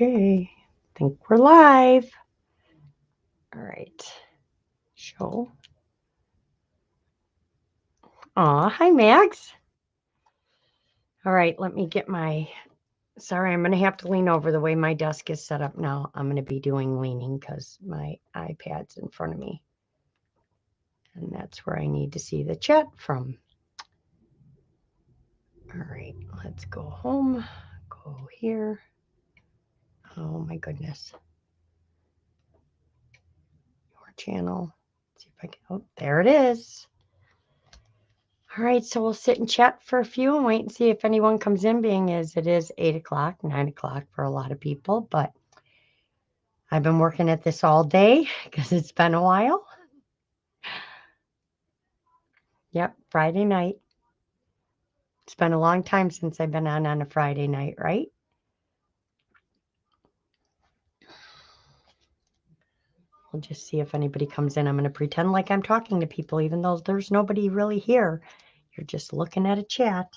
Okay, I think we're live. All right, show. Aw, hi Max. All right, let me get my, sorry, I'm going to have to lean over the way my desk is set up now. I'm going to be doing leaning because my iPad's in front of me. And that's where I need to see the chat from. All right, let's go home, go here. Oh my goodness. Your channel. Let's see if I can, oh, there it is. All right, so we'll sit and chat for a few and wait and see if anyone comes in, being as it is 8 o'clock, 9 o'clock for a lot of people. But I've been working at this all day because it's been a while. Yep, Friday night. It's been a long time since I've been on a Friday night, right? We'll just see if anybody comes in. I'm going to pretend like I'm talking to people, even though there's nobody really here. You're just looking at a chat.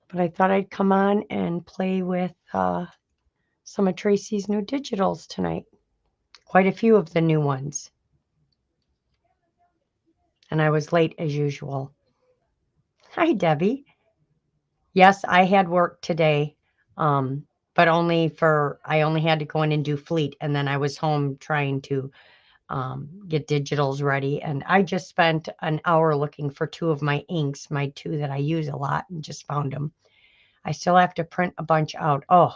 But I thought I'd come on and play with some of Tracie's new digitals tonight. Quite a few of the new ones. And I was late as usual. Hi, Debbie. Yes, I had work today, but I only had to go in and do fleet, and then I was home trying to get digitals ready. And I just spent an hour looking for two of my inks, my two that I use a lot, and just found them. I still have to print a bunch out. Oh,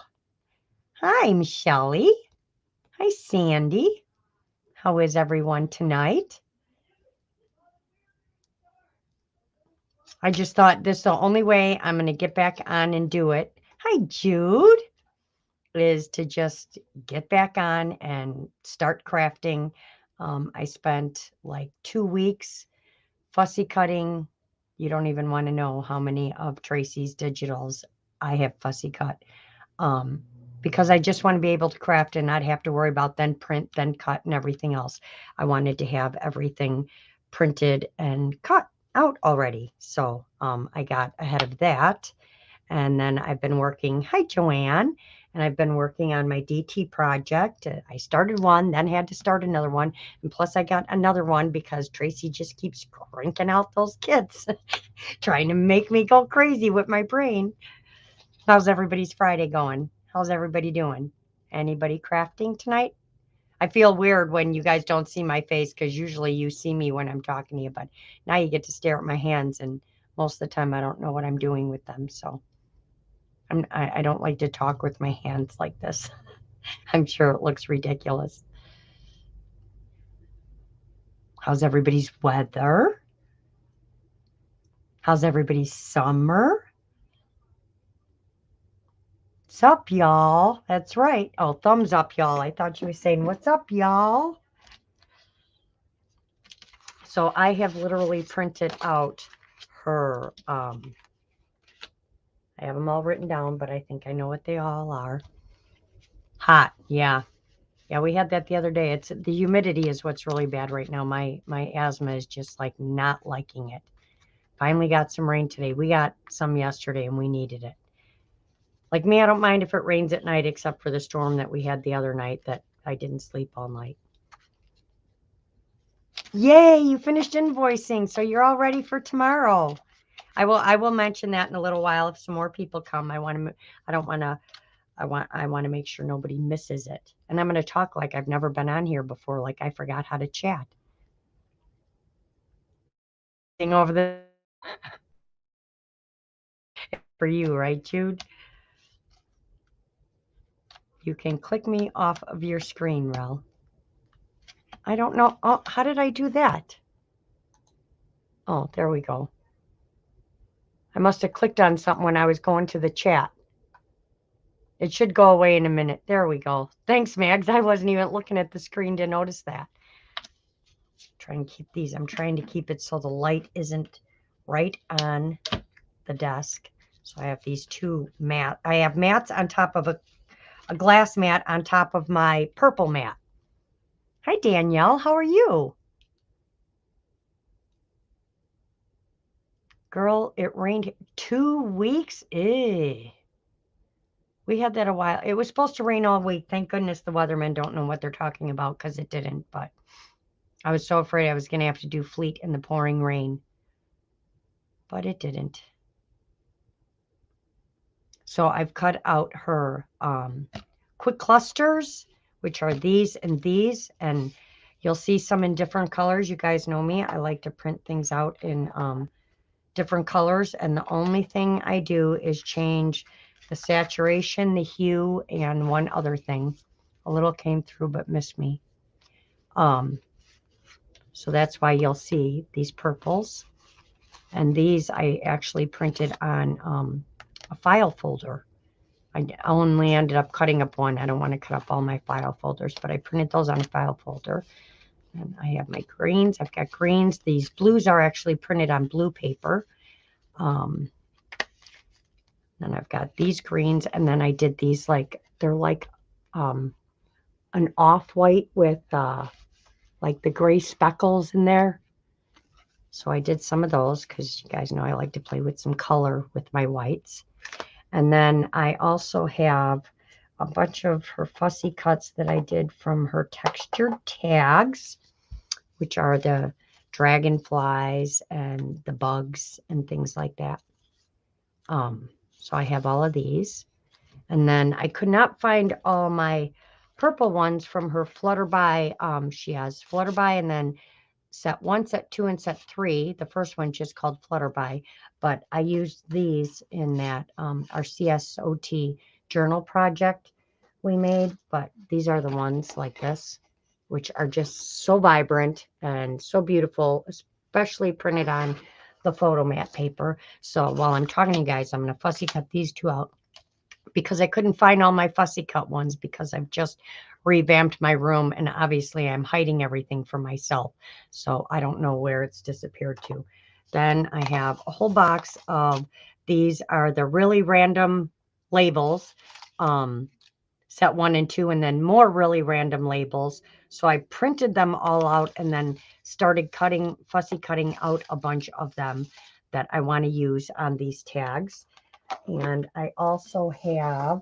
hi, Michelle. Hi, Sandy. How is everyone tonight? I just thought this is the only way I'm going to get back on and do it. Hi, Jude. Is to just get back on and start crafting. I spent like 2 weeks fussy cutting. You don't even want to know how many of Tracie's digitals I have fussy cut. Because I just want to be able to craft and not have to worry about then print, then cut, and everything else. I wanted to have everything printed and cut out already. So I got ahead of that. And then I've been working, hi Joanne, and I've been working on my DT project. I started one, then had to start another one. And plus I got another one because Tracie just keeps cranking out those kids, trying to make me go crazy with my brain. How's everybody's Friday going? How's everybody doing? Anybody crafting tonight? I feel weird when you guys don't see my face because usually you see me when I'm talking to you, but now you get to stare at my hands, and most of the time I don't know what I'm doing with them. So I don't like to talk with my hands like this. I'm sure it looks ridiculous. How's everybody's weather? How's everybody's summer? What's up, y'all? That's right. Oh, thumbs up, y'all. I thought you were saying, what's up, y'all? So I have literally printed out her, I have them all written down, but I think I know what they all are. Hot, yeah. Yeah, we had that the other day. It's the humidity is what's really bad right now. My asthma is just like not liking it. Finally got some rain today. We got some yesterday and we needed it. Like me, I don't mind if it rains at night, except for the storm that we had the other night that I didn't sleep all night. Yay, you finished invoicing, so you're all ready for tomorrow. I will mention that in a little while if some more people come. I want to make sure nobody misses it. And I'm going to talk like I've never been on here before, like I forgot how to chat. Over the for you, right, Jude? You can click me off of your screen, Rel. I don't know. Oh, how did I do that? Oh, there we go. I must have clicked on something when I was going to the chat. It should go away in a minute. There we go. Thanks, Mags. I wasn't even looking at the screen to notice that. Try and keep these. I'm trying to keep it so the light isn't right on the desk. So I have these two mats. I have mats on top of a glass mat on top of my purple mat. Hi, Danielle. How are you? Girl, it rained 2 weeks. Ew. We had that a while. It was supposed to rain all week. Thank goodness the weathermen don't know what they're talking about because it didn't. But I was so afraid I was going to have to do fleet in the pouring rain. But it didn't. So I've cut out her quick clusters, which are these and these. And you'll see some in different colors. You guys know me. I like to print things out in different colors. And the only thing I do is change the saturation, the hue, and one other thing. A little came through but missed me. So that's why you'll see these purples. And these I actually printed on a file folder. I only ended up cutting up one. I don't want to cut up all my file folders, but I printed those on a file folder. And I have my greens. I've got greens. These blues are actually printed on blue paper. Then I've got these greens, and then I did these like, they're like an off-white with like the gray speckles in there. So I did some of those because you guys know I like to play with some color with my whites. And then I also have a bunch of her fussy cuts that I did from her textured tags, which are the dragonflies and the bugs and things like that. So I have all of these. And then I could not find all my purple ones from her Flutterby. She has Flutterby and then set 1, set 2, and set 3. The first one just called Flutterby, but I used these in that our CSOT journal project we made. But these are the ones like this, which are just so vibrant and so beautiful, especially printed on the photo mat paper. So while I'm talking to you guys, I'm going to fussy cut these two out because I couldn't find all my fussy cut ones because I've just revamped my room and obviously I'm hiding everything from myself. So I don't know where it's disappeared to. Then I have a whole box of these are the really random labels, set 1 and 2, and then more really random labels. So I printed them all out and then started fussy cutting out a bunch of them that I want to use on these tags. And I also have,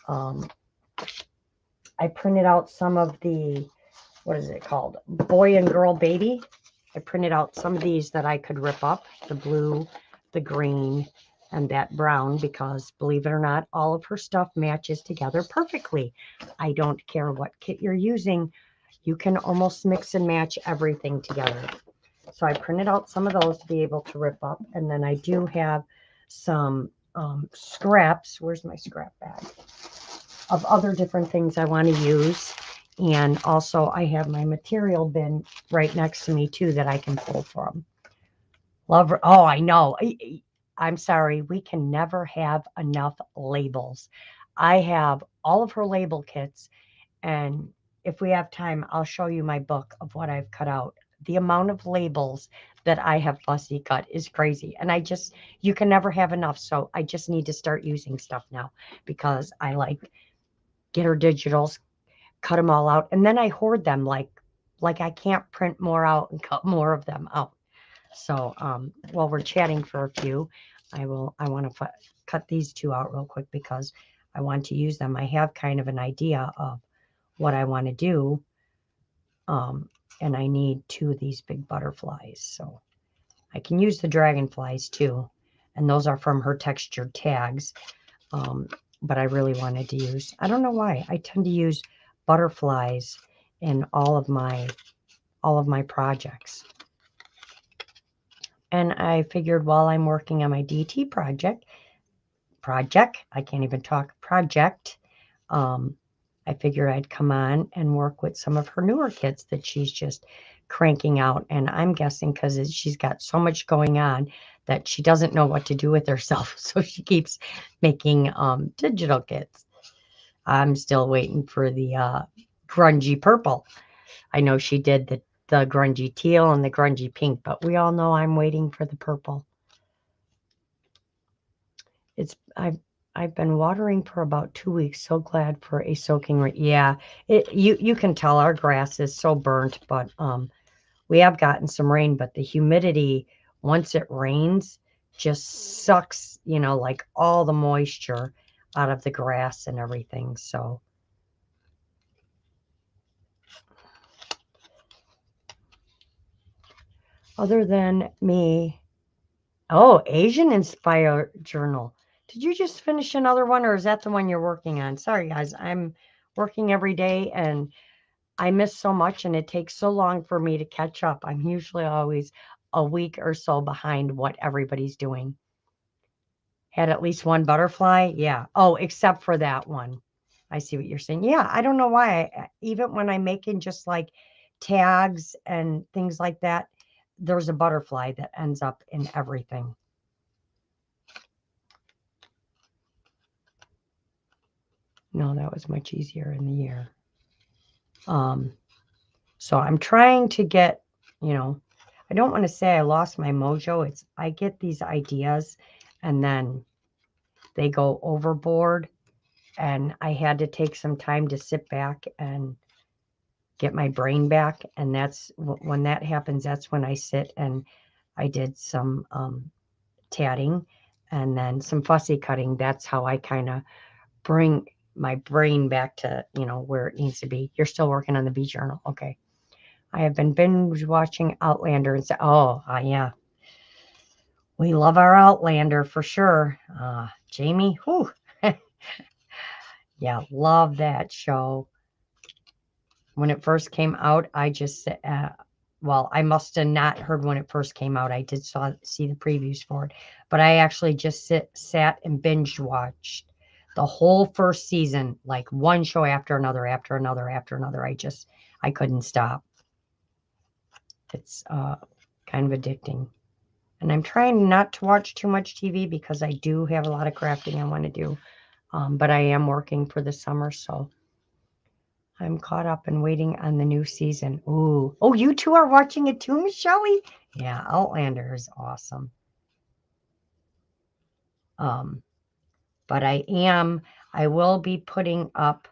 I printed out some of the, what is it called? Boy and Girl Baby. I printed out some of these that I could rip up, the blue, the green, and that brown, because believe it or not, all of her stuff matches together perfectly. I don't care what kit you're using. You can almost mix and match everything together. So I printed out some of those to be able to rip up. And then I do have some scraps. Where's my scrap bag? Of other different things I want to use. And also I have my material bin right next to me too that I can pull from. Love. Oh, I know. I'm sorry. We can never have enough labels. I have all of her label kits. And if we have time, I'll show you my book of what I've cut out. The amount of labels that I have fussy cut is crazy. And you can never have enough. So I just need to start using stuff now because I like get her digitals, cut them all out. And then I hoard them like I can't print more out and cut more of them out. So while we're chatting for a few, I want to cut these two out real quick because I want to use them. I have kind of an idea of what I want to do. And I need 2 of these big butterflies. So I can use the dragonflies too. And those are from her textured tags. But I really wanted to use, I don't know why, I tend to use butterflies in all of my projects. And I figured while I'm working on my DT project, I can't even talk, project, I figured I'd come on and work with some of her newer kits that she's just cranking out. And I'm guessing because she's got so much going on that she doesn't know what to do with herself. So she keeps making digital kits. I'm still waiting for the grungy purple. I know she did the grungy teal and the grungy pink, but we all know I'm waiting for the purple. I've been watering for about 2 weeks. So glad for a soaking rain. Yeah, you can tell our grass is so burnt, but we have gotten some rain, but the humidity once it rains just sucks, like all the moisture out of the grass and everything. So other than me, oh, Asian Inspired Journal. Did you just finish another one, or is that the one you're working on? Sorry, guys, I'm working every day and I miss so much, and it takes so long for me to catch up. I'm usually always a week or so behind what everybody's doing. Had at least one butterfly? Yeah. Oh, except for that one. I see what you're saying. Yeah, I don't know why. Even when I'm making just like tags and things like that, there's a butterfly that ends up in everything. No, that was much easier in the year. So I'm trying to get, I don't want to say I lost my mojo. It's I get these ideas and then they go overboard, and I had to take some time to sit back and get my brain back. And that's when that happens, that's when I sit and I did some tatting and then some fussy cutting. That's how I kind of bring my brain back to, where it needs to be. You're still working on the bee journal. Okay. I have been binge watching Outlander and say, oh, yeah. We love our Outlander for sure. Jamie, whew. Yeah, love that show. When it first came out, I just, I must have not heard when it first came out. I did see the previews for it, but I actually just sat and binge watched the whole first season, like one show after another, after another, after another. I couldn't stop. It's kind of addicting. And I'm trying not to watch too much TV because I do have a lot of crafting I want to do. But I am working for the summer, so I'm caught up and waiting on the new season. Ooh. Oh, you two are watching it too, Michelle? Yeah, Outlander is awesome. But I will be putting up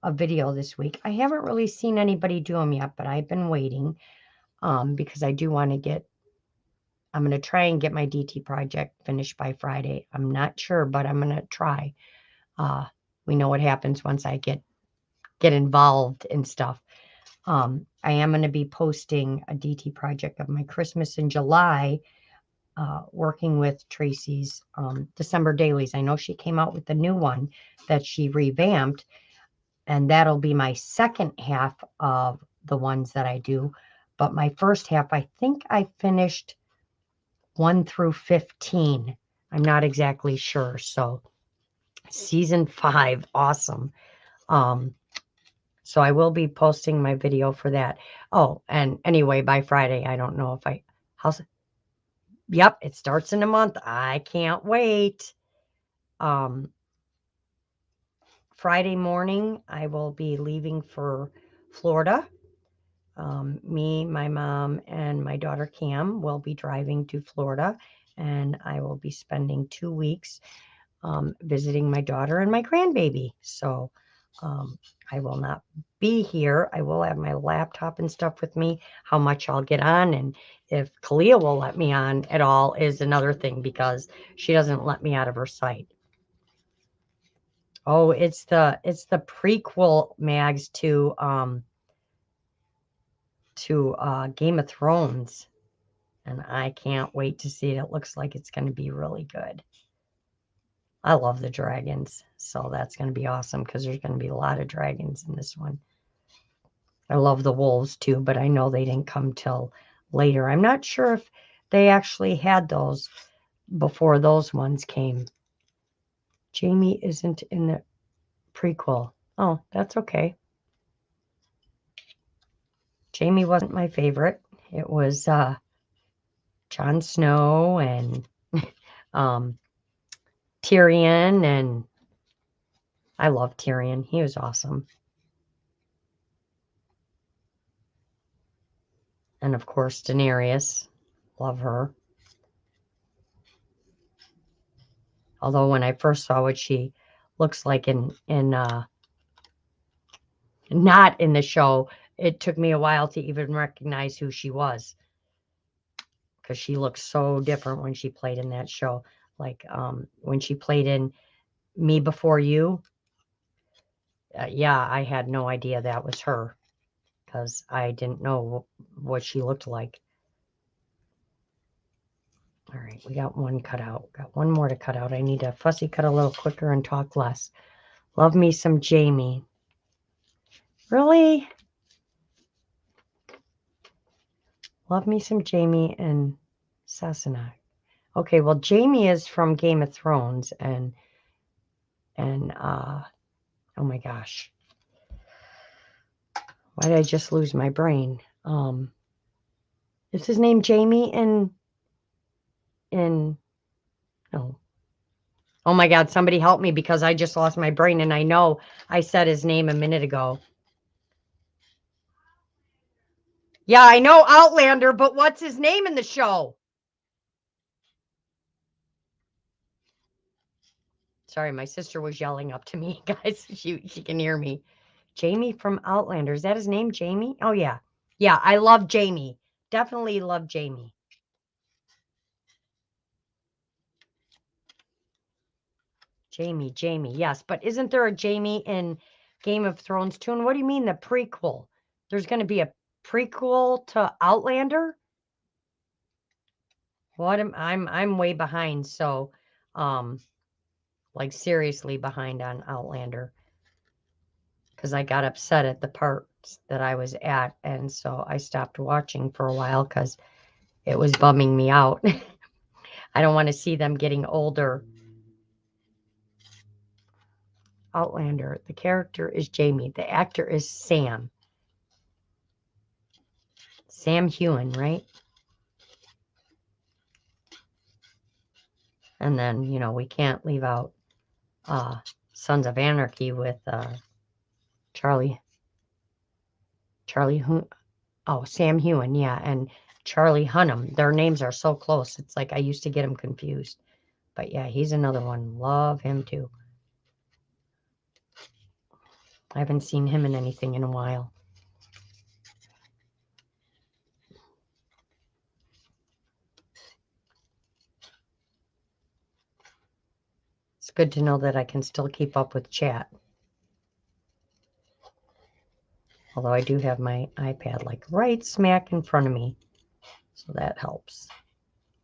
a video this week. I haven't really seen anybody do them yet, but I've been waiting because I do want to I'm going to try and get my DT project finished by Friday. I'm not sure, but I'm going to try. We know what happens once I get involved in stuff. I am going to be posting a DT project of my Christmas in July, working with Tracy's December dailies. I know she came out with the new one that she revamped, and that'll be my second half of the ones that I do. But my first half, I think I finished 1 through 15. I'm not exactly sure. So season 5, awesome. So I will be posting my video for that. Oh, and anyway, by Friday, I don't know if yep, it starts in a month. I can't wait. Friday morning, I will be leaving for Florida. Me, my mom, and my daughter Cam will be driving to Florida, and I will be spending 2 weeks visiting my daughter and my grandbaby. So I will not be here. I will have my laptop and stuff with me. How much I'll get on, and if Kalia will let me on at all is another thing, because she doesn't let me out of her sight. Oh, it's the prequel mags to Game of Thrones, and I can't wait to see it. It looks like it's going to be really good. I love the dragons, so that's going to be awesome because there's going to be a lot of dragons in this one. I love the wolves too, but I know they didn't come till later. I'm not sure if they actually had those before those ones came. Jamie isn't in the prequel. Oh, that's okay. Jamie wasn't my favorite. It was Jon Snow and Tyrion, and I love Tyrion. He was awesome. And of course, Daenerys. Love her. Although when I first saw what she looks like not in the show, it took me a while to even recognize who she was, because she looks so different when she played in that show. Like when she played in Me Before You. Yeah, I had no idea that was her because I didn't know what she looked like. All right, we got one cut out. Got one more to cut out. I need to fussy cut a little quicker and talk less. Love me some Jamie. Really? Love me some Jamie and Sassenach. Okay, well, Jamie is from Game of Thrones, and oh my gosh, why did I just lose my brain? Is his name Jamie in no? Oh my God, somebody help me because I just lost my brain, and I know I said his name a minute ago. Yeah, I know Outlander, but what's his name in the show? Sorry, my sister was yelling up to me, guys. She can hear me. Jamie from Outlander. Is that his name, Jamie? Oh, yeah. Yeah, I love Jamie. Definitely love Jamie. Jamie, yes. But isn't there a Jamie in Game of Thrones too? And what do you mean the prequel? There's going to be a prequel to Outlander? What I'm way behind, so like seriously behind on Outlander. Because I got upset at the parts that I was at, and so I stopped watching for a while because it was bumming me out. I don't want to see them getting older. Outlander. The character is Jamie. The actor is Sam. Sam Hewen, right? And then, you know, we can't leave out Sons of Anarchy with Charlie. Oh, Sam Hewen, yeah, and Charlie Hunnam. Their names are so close. It's like I used to get them confused. But yeah, he's another one. Love him too. I haven't seen him in anything in a while. It's good to know that I can still keep up with chat. Although I do have my iPad like right smack in front of me. So that helps.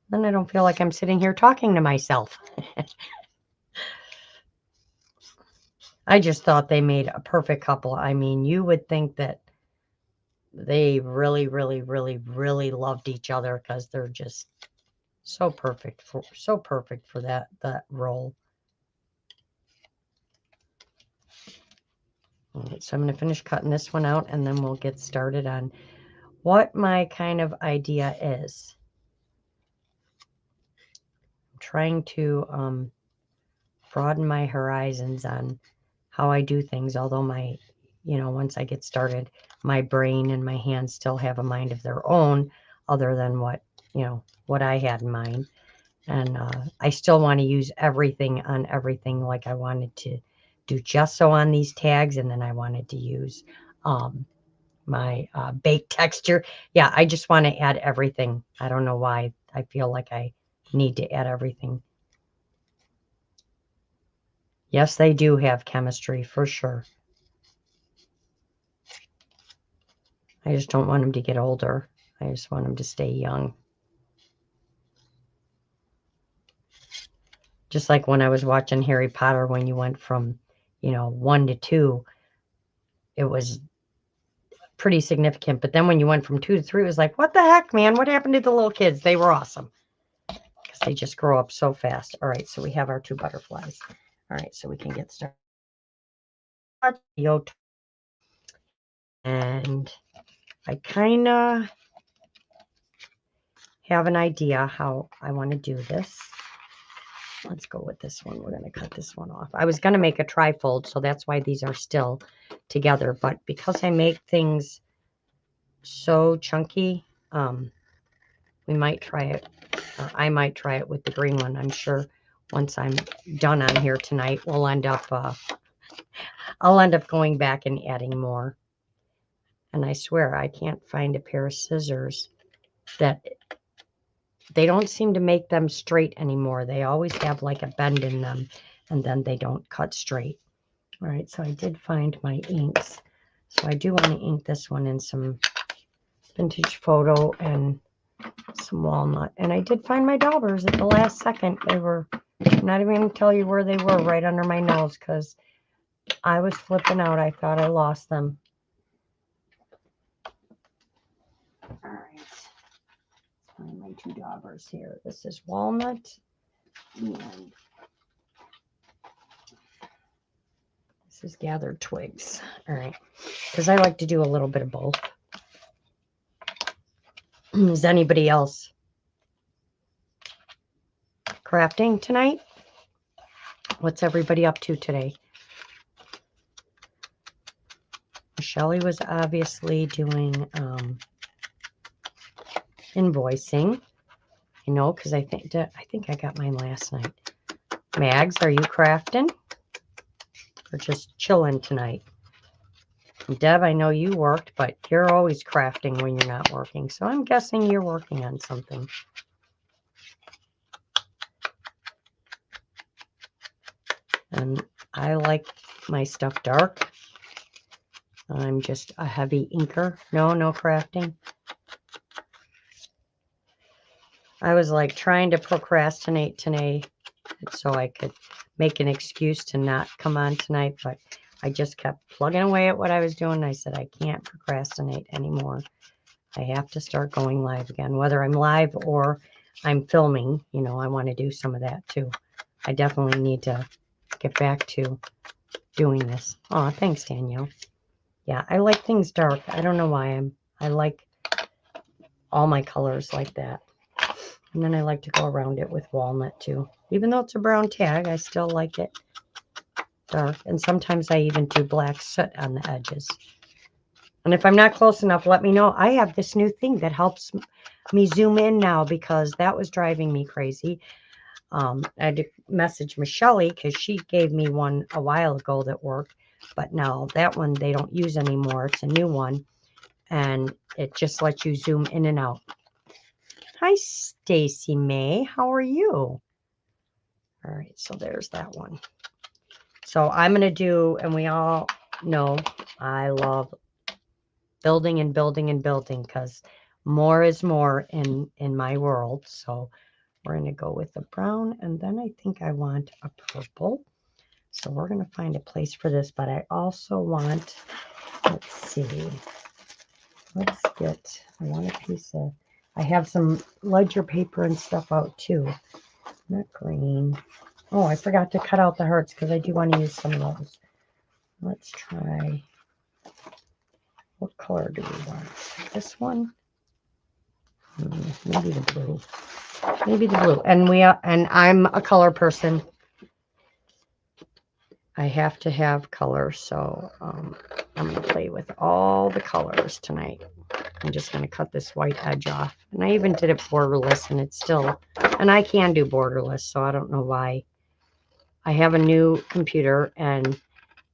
Then I don't feel like I'm sitting here talking to myself. I just thought they made a perfect couple. I mean, you would think that they really, really, really, really loved each other because they're just so perfect for that role. All right, so I'm going to finish cutting this one out, and then we'll get started on what my kind of idea is. I'm trying to broaden my horizons on how I do things, although my, you know, once I get started, my brain and my hands still have a mind of their own, other than what, you know, what I had in mind. And I still want to use everything on everything. Like I wanted to do gesso on these tags, and then I wanted to use my baked texture. Yeah, I just want to add everything. I don't know why I feel like I need to add everything. Yes, they do have chemistry for sure. I just don't want them to get older. I just want them to stay young. Just like when I was watching Harry Potter, when you went from, you know, 1 to 2, it was pretty significant. But then when you went from 2 to 3, it was like, what the heck, man? What happened to the little kids? They were awesome. Because they just grow up so fast. All right, so we have our 2 butterflies. All right, so we can get started. And I kind of have an idea how I want to do this. Let's go with this one. We're going to cut this one off. I was going to make a trifold, so that's why these are still together. But because I make things so chunky, we might try it, or I might try it with the green one. I'm sure once I'm done on here tonight, we'll end up, I'll end up going back and adding more. And I swear I can't find a pair of scissors that, they don't seem to make them straight anymore. They always have like a bend in them. and then they don't cut straight. All right, so I did find my inks. So I do want to ink this one in some Vintage Photo and some walnut. And I did find my daubers at the last second. They were, I'm not even going to tell you where they were, right under my nose, because I was flipping out. I thought I lost them. All right. Let's find my two daubers here. This is walnut and this is gathered twigs. All right. Because I like to do a little bit of both. Is anybody else crafting tonight? What's everybody up to today? Shelly was obviously doing invoicing, you know, because I think I got mine last night. Mags, are you crafting or just chilling tonight? Deb, I know you worked, but you're always crafting when you're not working, so I'm guessing you're working on something. And I like my stuff dark. I'm just a heavy inker. No crafting. I was like trying to procrastinate today so I could make an excuse to not come on tonight, but I just kept plugging away at what I was doing. I said, I can't procrastinate anymore. I have to start going live again, whether I'm live or I'm filming. You know, I want to do some of that too. I definitely need to get back to doing this. Oh, thanks, Danielle. Yeah, I like things dark. I don't know why. I like all my colors like that. And then I like to go around it with walnut too. Even though it's a brown tag, I still like it dark. And sometimes I even do black soot on the edges. And if I'm not close enough, let me know. I have this new thing that helps me zoom in now because that was driving me crazy. I had to message Michelle because she gave me one a while ago that worked. But now that one they don't use anymore. It's a new one. And it just lets you zoom in and out. Hi, Stacy May. How are you? All right, so there's that one. So I'm going to do, and we all know I love building and building and building because more is more in my world. So we're going to go with the brown, and then I think I want a purple. So we're going to find a place for this, but I also want, let's see, I want a piece of, I have some ledger paper and stuff out too. Not green. Oh, I forgot to cut out the hearts because I do want to use some of those. Let's try, what color do we want? This one? Maybe the blue. Maybe the blue. And I'm a color person. I have to have color, so I'm going to play with all the colors tonight. I'm just going to cut this white edge off. And I even did it borderless, and it's still, and I can do borderless, so I don't know why. I have a new computer, and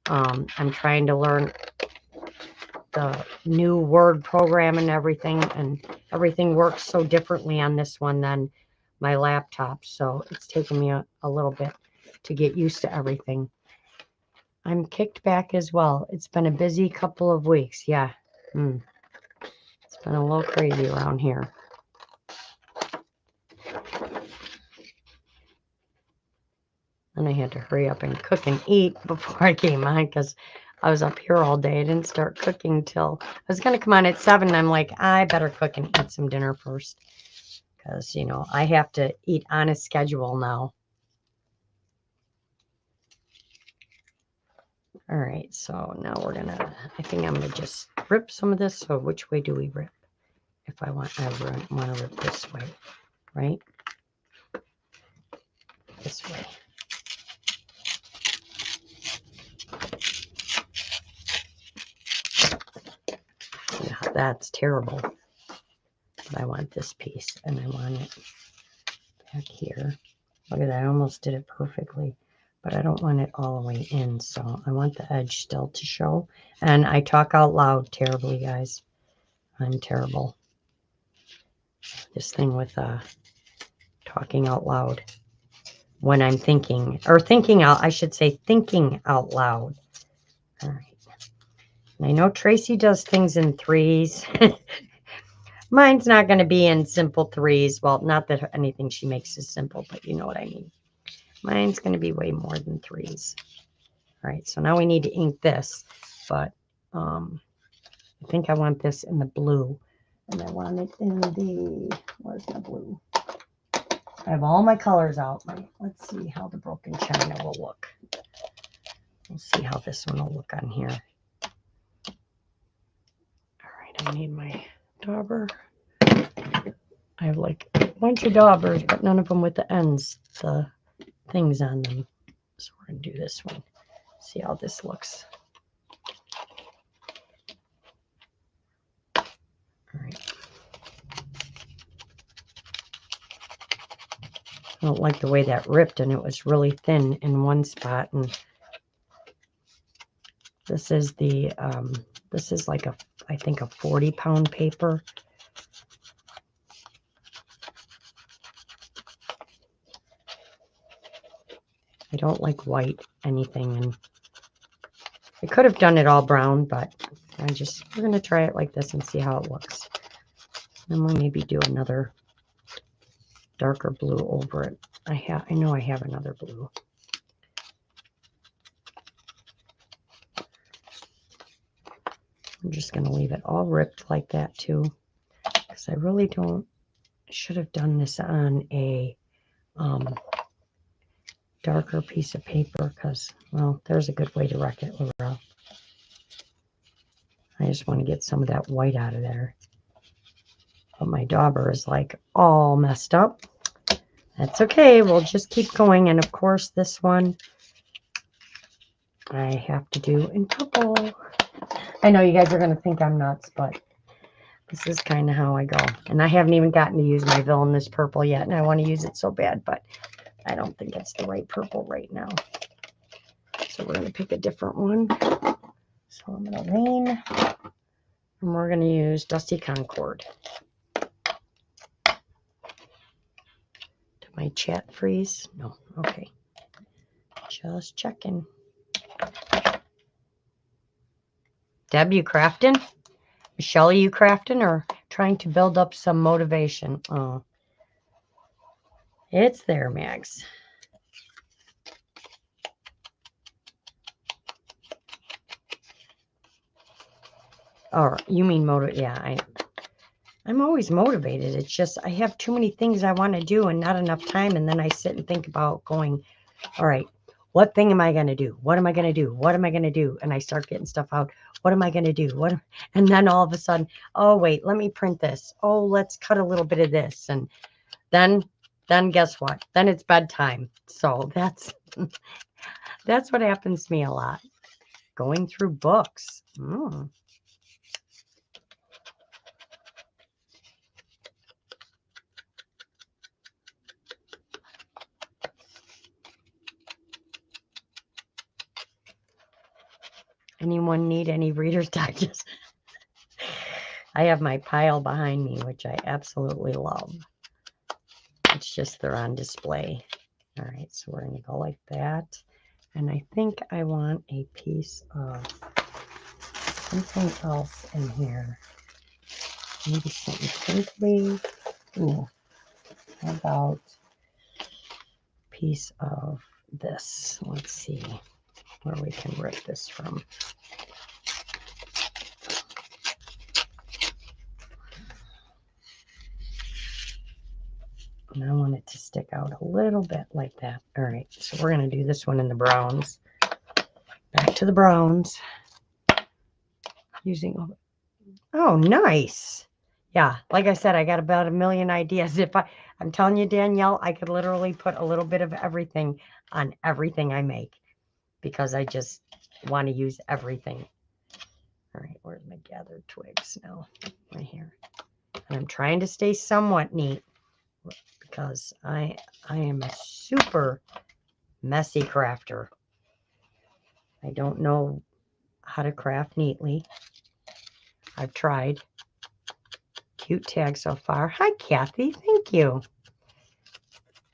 I'm trying to learn the new Word program and everything works so differently on this one than my laptop, so it's taken me a little bit to get used to everything. I'm kicked back as well. It's been a busy couple of weeks. Yeah. It's been a little crazy around here. And I had to hurry up and cook and eat before I came on because I was up here all day. I didn't start cooking till I was going to come on at 7. And I'm like, I better cook and eat some dinner first because, you know, I have to eat on a schedule now. All right, so now we're gonna, I think I'm gonna just rip some of this. So which way do we rip? If I want to rip this way, right? This way. Yeah, that's terrible. But I want this piece, and I want it back here. Look at that, I almost did it perfectly. But I don't want it all the way in, so I want the edge still to show. And I talk out loud terribly, guys. I'm terrible. This thing with talking out loud. when I'm thinking, or thinking out, I should say thinking out loud. All right. And I know Tracie does things in threes. Mine's not going to be in simple threes. Well, not that anything she makes is simple, but you know what I mean. Mine's going to be way more than threes. All right, so now we need to ink this, but I think I want this in the blue, and I want it in the, where's my blue? I have all my colors out. Let's see how the broken china will look. We'll see how this one will look on here. All right, I need my dauber. I have like a bunch of daubers, but none of them with the ends, the things on them. So we're going to do this one. See how this looks. All right. I don't like the way that ripped, and it was really thin in one spot. And this is the, this is like I think a 40-pound paper. I don't like white anything, and I could have done it all brown, but we're going to try it like this and see how it looks. And we'll maybe do another darker blue over it. I know I have another blue. I'm just going to leave it all ripped like that too, because I really don't, I should have done this on a darker piece of paper, because, well, there's a good way to wreck it, Laura. I just want to get some of that white out of there. But my dauber is like all messed up. That's okay. We'll just keep going. And of course, this one I have to do in purple. I know you guys are going to think I'm nuts, but this is kind of how I go. And I haven't even gotten to use my villainous purple yet, and I want to use it so bad, but I don't think it's the right purple right now. So we're going to pick a different one. So I'm going to lean, and we're going to use Dusty Concord. Did my chat freeze? No. Okay. Just checking. Deb, you crafting? Michelle, you crafting or trying to build up some motivation? Oh, it's there, Max. Oh, you mean yeah, I'm always motivated. It's just I have too many things I want to do and not enough time, and then I sit and think about going, all right, what thing am I going to do? What am I going to do? What am I going to do? And I start getting stuff out. What am I going to do? And then all of a sudden, oh, wait, let me print this. Oh, let's cut a little bit of this. And then guess what? Then it's bedtime. So that's what happens to me a lot. Going through books. Anyone need any Reader's Digest? I have my pile behind me, which I absolutely love. It's just they're on display. All right, so we're going to go like that. And I think I want a piece of something else in here. Maybe something crinkly. Ooh, how about a piece of this? Let's see where we can rip this from. And I want it to stick out a little bit like that. All right, so we're going to do this one in the browns. Back to the browns. Using, oh, nice. Yeah, like I said, I got about a million ideas. I'm telling you, Danielle, I could literally put a little bit of everything on everything I make because I just want to use everything. All right, where's my gathered twigs now? Right here. And I'm trying to stay somewhat neat because I am a super messy crafter. I don't know how to craft neatly. I've tried. Cute tag so far. Hi, Kathy. Thank you.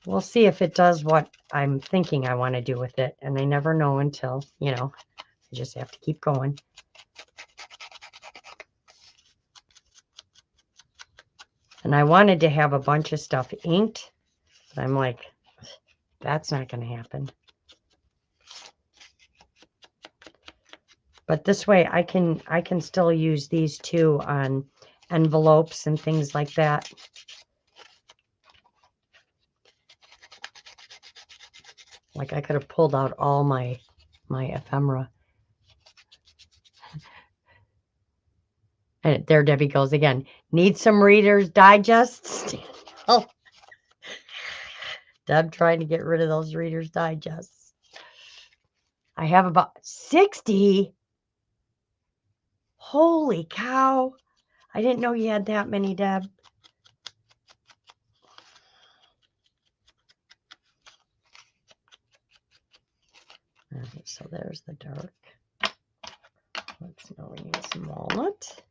we'll see if it does what I'm thinking I want to do with it. And I never know until, you know, I just have to keep going. And I wanted to have a bunch of stuff inked, but I'm like, that's not going to happen. But this way I can still use these two on envelopes and things like that. Like I could have pulled out all my ephemera. And there Debbie goes again. Need some Reader's Digests? Oh, Deb trying to get rid of those Reader's Digests. I have about 60. Holy cow. I didn't know you had that many, Deb. All right, so there's the dark. Let's know we need some walnut.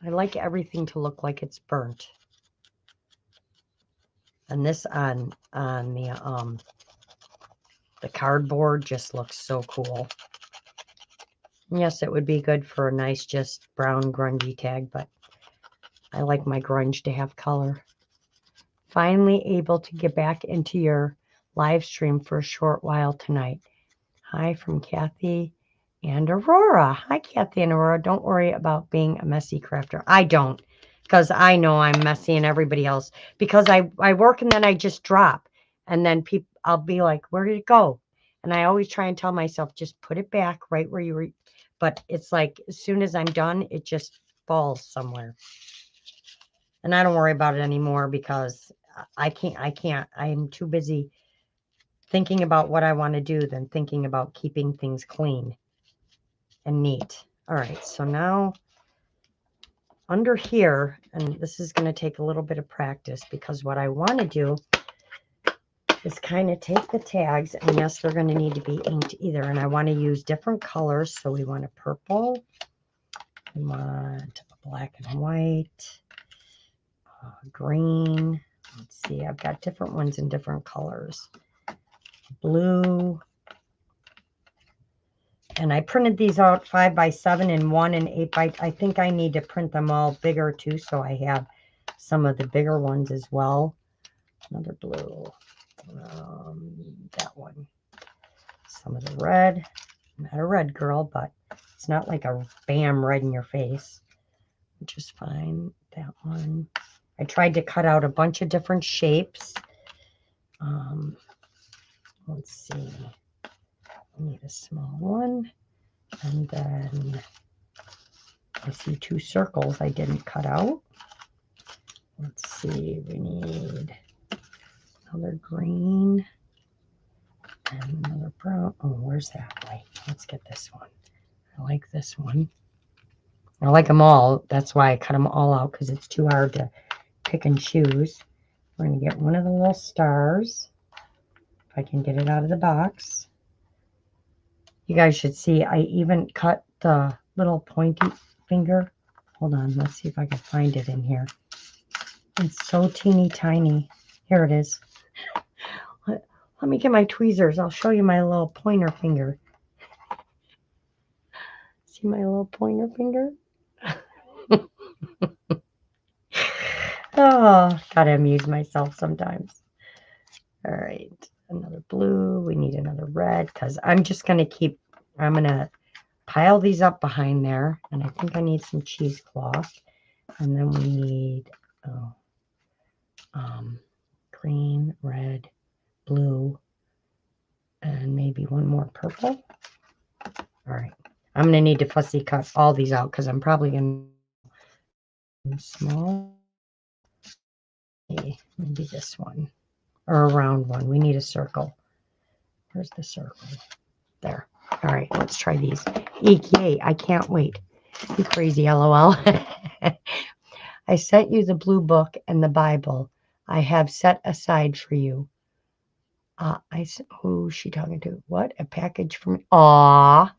I like everything to look like it's burnt. And this on the cardboard just looks so cool. Yes, it would be good for a nice just brown grungy tag, but I like my grunge to have color. Finally able to get back into your live stream for a short while tonight. Hi from Kathy and Aurora. Hi, Kathy and Aurora. Don't worry about being a messy crafter. I don't, because I know I'm messy and everybody else. Because I work and then I just drop. And then I'll be like, where did it go? And I always try and tell myself, just put it back right where you were. But it's like, as soon as I'm done, it just falls somewhere. And I don't worry about it anymore because I can't. I'm too busy thinking about what I want to do than thinking about keeping things clean and neat. All right, so now under here, and this is going to take a little bit of practice because what I want to do is kind of take the tags, and yes, they're going to need to be inked either, and I want to use different colors. So we want a purple, we want a black and white, green. Let's see, I've got different ones in different colors. Blue. And I printed these out 5x7 and 1 and 8x. I think I need to print them all bigger too, so I have some of the bigger ones as well. Another blue. That one. Some of the red. I'm not a red girl, but it's not like a bam red in your face, which is fine. That one. I tried to cut out a bunch of different shapes. Let's see. I need a small one. And then I see 2 circles I didn't cut out. Let's see. We need another green and another brown. Oh, where's that? Wait, let's get this one. I like this one. I like them all. That's why I cut them all out, because it's too hard to pick and choose. We're going to get one of the little stars. If I can get it out of the box. You guys should see, I even cut the little pointy finger. Hold on, let's see if I can find it in here. It's so teeny tiny. Here it is. Let me get my tweezers. I'll show you my little pointer finger. See my little pointer finger? Oh, gotta amuse myself sometimes. All right, another blue. We need another red, because I'm just going to keep, I'm going to pile these up behind there. And I think I need some cheesecloth. And then we need green, red, blue, and maybe one more purple. All right, I'm going to need to fussy cut all these out, because I'm probably going to small. Maybe this one. Or a round one. We need a circle. Where's the circle? There. All right, let's try these. Eek, yay. I can't wait. You crazy, LOL. I sent you the blue book and the Bible I have set aside for you. Who's she talking to? What? A package from... Aw.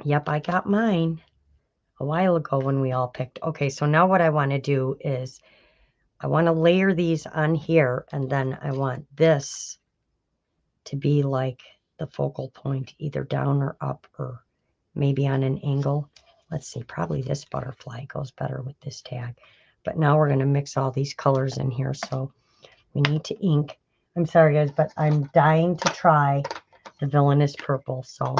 Yep, I got mine. a while ago when we all picked. Okay, so now what I want to do is I want to layer these on here, and then I want this to be like the focal point, either down or up or maybe on an angle. Let's see, probably this butterfly goes better with this tag. But now we're going to mix all these colors in here, so we need to ink. I'm sorry, guys, but I'm dying to try the Villainous Purple. So,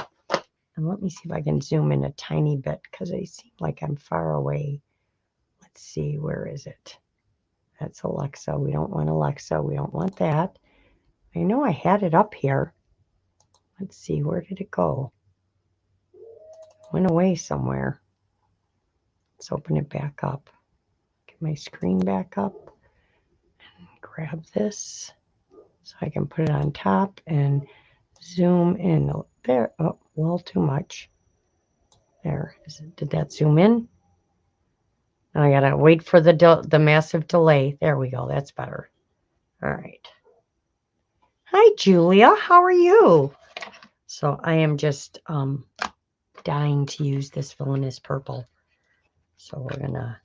and let me see if I can zoom in a tiny bit because I seem like I'm far away. Let's see, where is it? That's Alexa. We don't want Alexa. We don't want that. I know I had it up here. Let's see, where did it go? Went away somewhere. Let's open it back up. Get my screen back up. And grab this so I can put it on top and zoom in. There. Oh, a little too much. There. Did that zoom in? Now I gotta wait for the massive delay. There we go. That's better. All right. Hi, Julia. How are you? So I am just dying to use this Villainous Purple. So we're gonna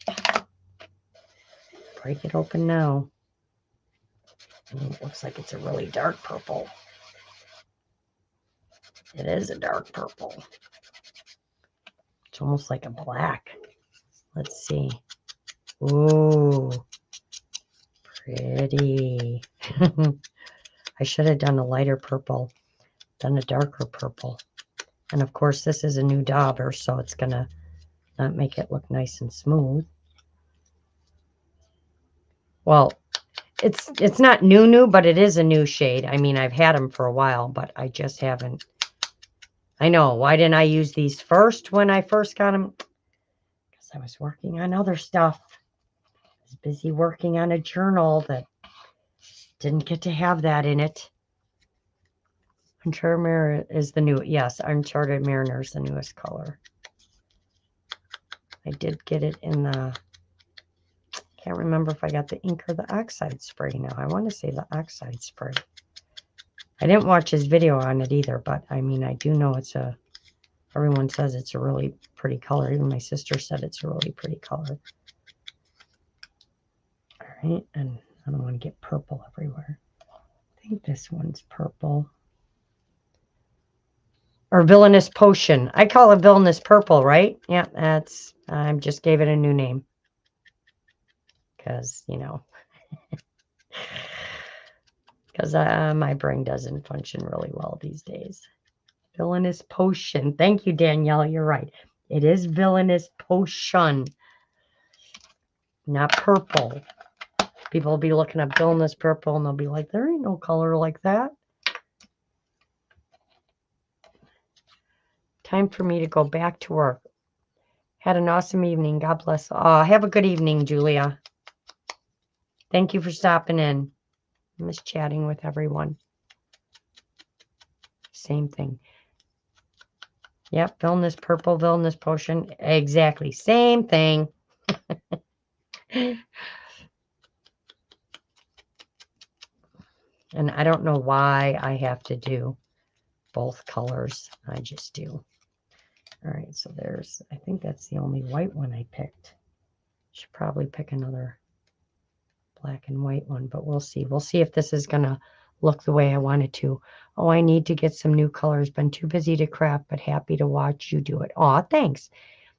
break it open now. And it looks like it's a really dark purple. It is a dark purple. It's almost like a black. Let's see. Ooh, pretty. I should have done a lighter purple, done a darker purple. And of course, this is a new dauber, so it's gonna not make it look nice and smooth. Well, it's not new, but it is a new shade. I mean, I've had them for a while, but I just haven't. I know. Why didn't I use these first when I first got them? Because I was working on other stuff. I was busy working on a journal that didn't get to have that in it. Uncharted Mariner is the new, yes, Uncharted Mariner is the newest color. I did get it in the, can't remember if I got the ink or the oxide spray now. I want to say the oxide spray. I didn't watch his video on it either, but I mean, I do know it's a, everyone says it's a really pretty color. Even my sister said it's a really pretty color. All right, and I don't want to get purple everywhere. I think this one's purple. Or Villainous Potion. I call it Villainous Purple, right? Yeah, that's, I just gave it a new name. Because, you know, because my brain doesn't function really well these days. Villainous Potion. Thank you, Danielle. You're right. It is Villainous Potion, not purple. People will be looking up Villainous Purple and they'll be like, there ain't no color like that. Time for me to go back to work. Had an awesome evening. God bless. Have a good evening, Julia. Thank you for stopping in. I miss chatting with everyone. Same thing. Yep, Villainous Purple, Villainous Potion. Exactly. Same thing. And I don't know why I have to do both colors. I just do. All right, so there's, I think that's the only white one I picked. Should probably pick another black and white one, but we'll see. We'll see if this is going to look the way I want it to. Oh, I need to get some new colors. Been too busy to craft, but happy to watch you do it. Aw, thanks.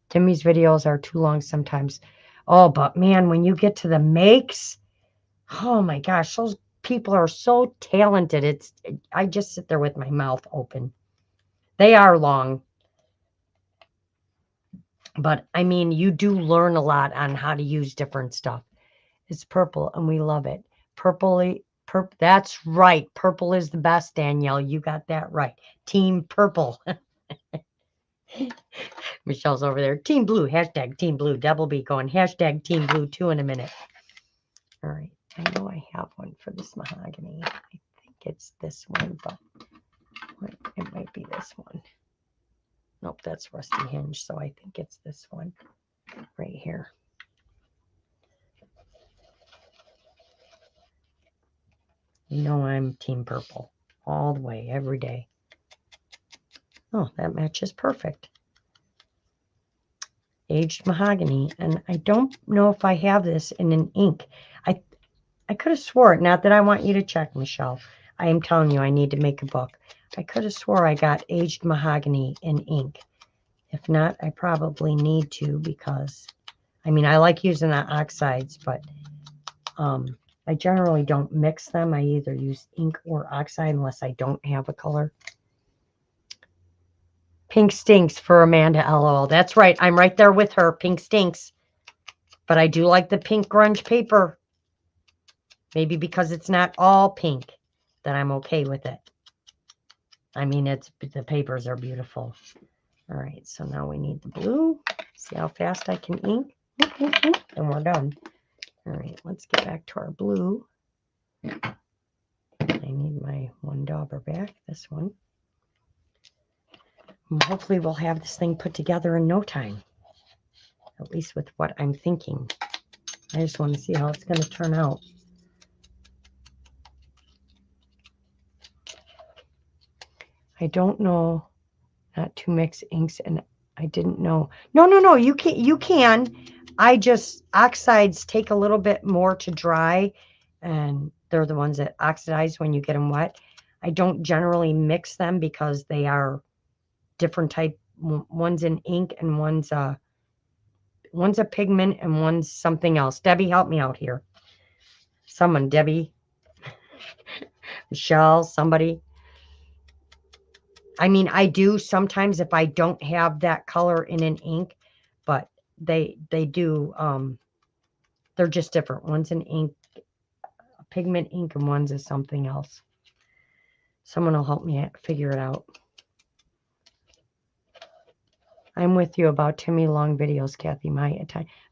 Timmy's videos are too long sometimes. Oh, but man, when you get to the makes, oh my gosh, those people are so talented. I just sit there with my mouth open. They are long. But I mean, you do learn a lot on how to use different stuff. It's purple and we love it. That's right. Purple is the best, Danielle. You got that right. Team Purple. Michelle's over there. Team Blue. Hashtag Team Blue. Double B going. Hashtag Team Blue 2 in a minute. All right. I know I have one for this mahogany. I think it's this one, but it might be this one. Nope, that's Rusty Hinge. So I think it's this one right here. You know I'm Team Purple all the way, every day. Oh, that matches perfect. Aged Mahogany. And I don't know if I have this in an ink. I could have swore it. Not that I want you to check, Michelle. I am telling you, I need to make a book. I could have swore I got Aged Mahogany in ink. If not, I probably need to because, I mean, I like using the oxides, but I generally don't mix them. I either use ink or oxide unless I don't have a color. Pink stinks for Amanda, LOL. That's right. I'm right there with her. Pink stinks. But I do like the pink grunge paper. Maybe because it's not all pink that I'm okay with it. I mean, the papers are beautiful. All right, so now we need the blue. See how fast I can ink? And we're done. All right, let's get back to our blue. I need my one dauber back, this one. And hopefully we'll have this thing put together in no time. At least with what I'm thinking. I just want to see how it's going to turn out. I don't know not to mix inks, and I didn't know. No, you can. I just, oxides take a little bit more to dry, and they're the ones that oxidize when you get them wet. I don't generally mix them because they are different type. One's an ink and one's a pigment and one's something else. Debbie, help me out here. Someone, Debbie, Michelle, somebody. I mean, I do sometimes if I don't have that color in an ink, but they do, they're just different. One's an ink, a pigment ink, and one's is something else. Someone will help me figure it out. I'm with you about Timmy long videos, Kathy.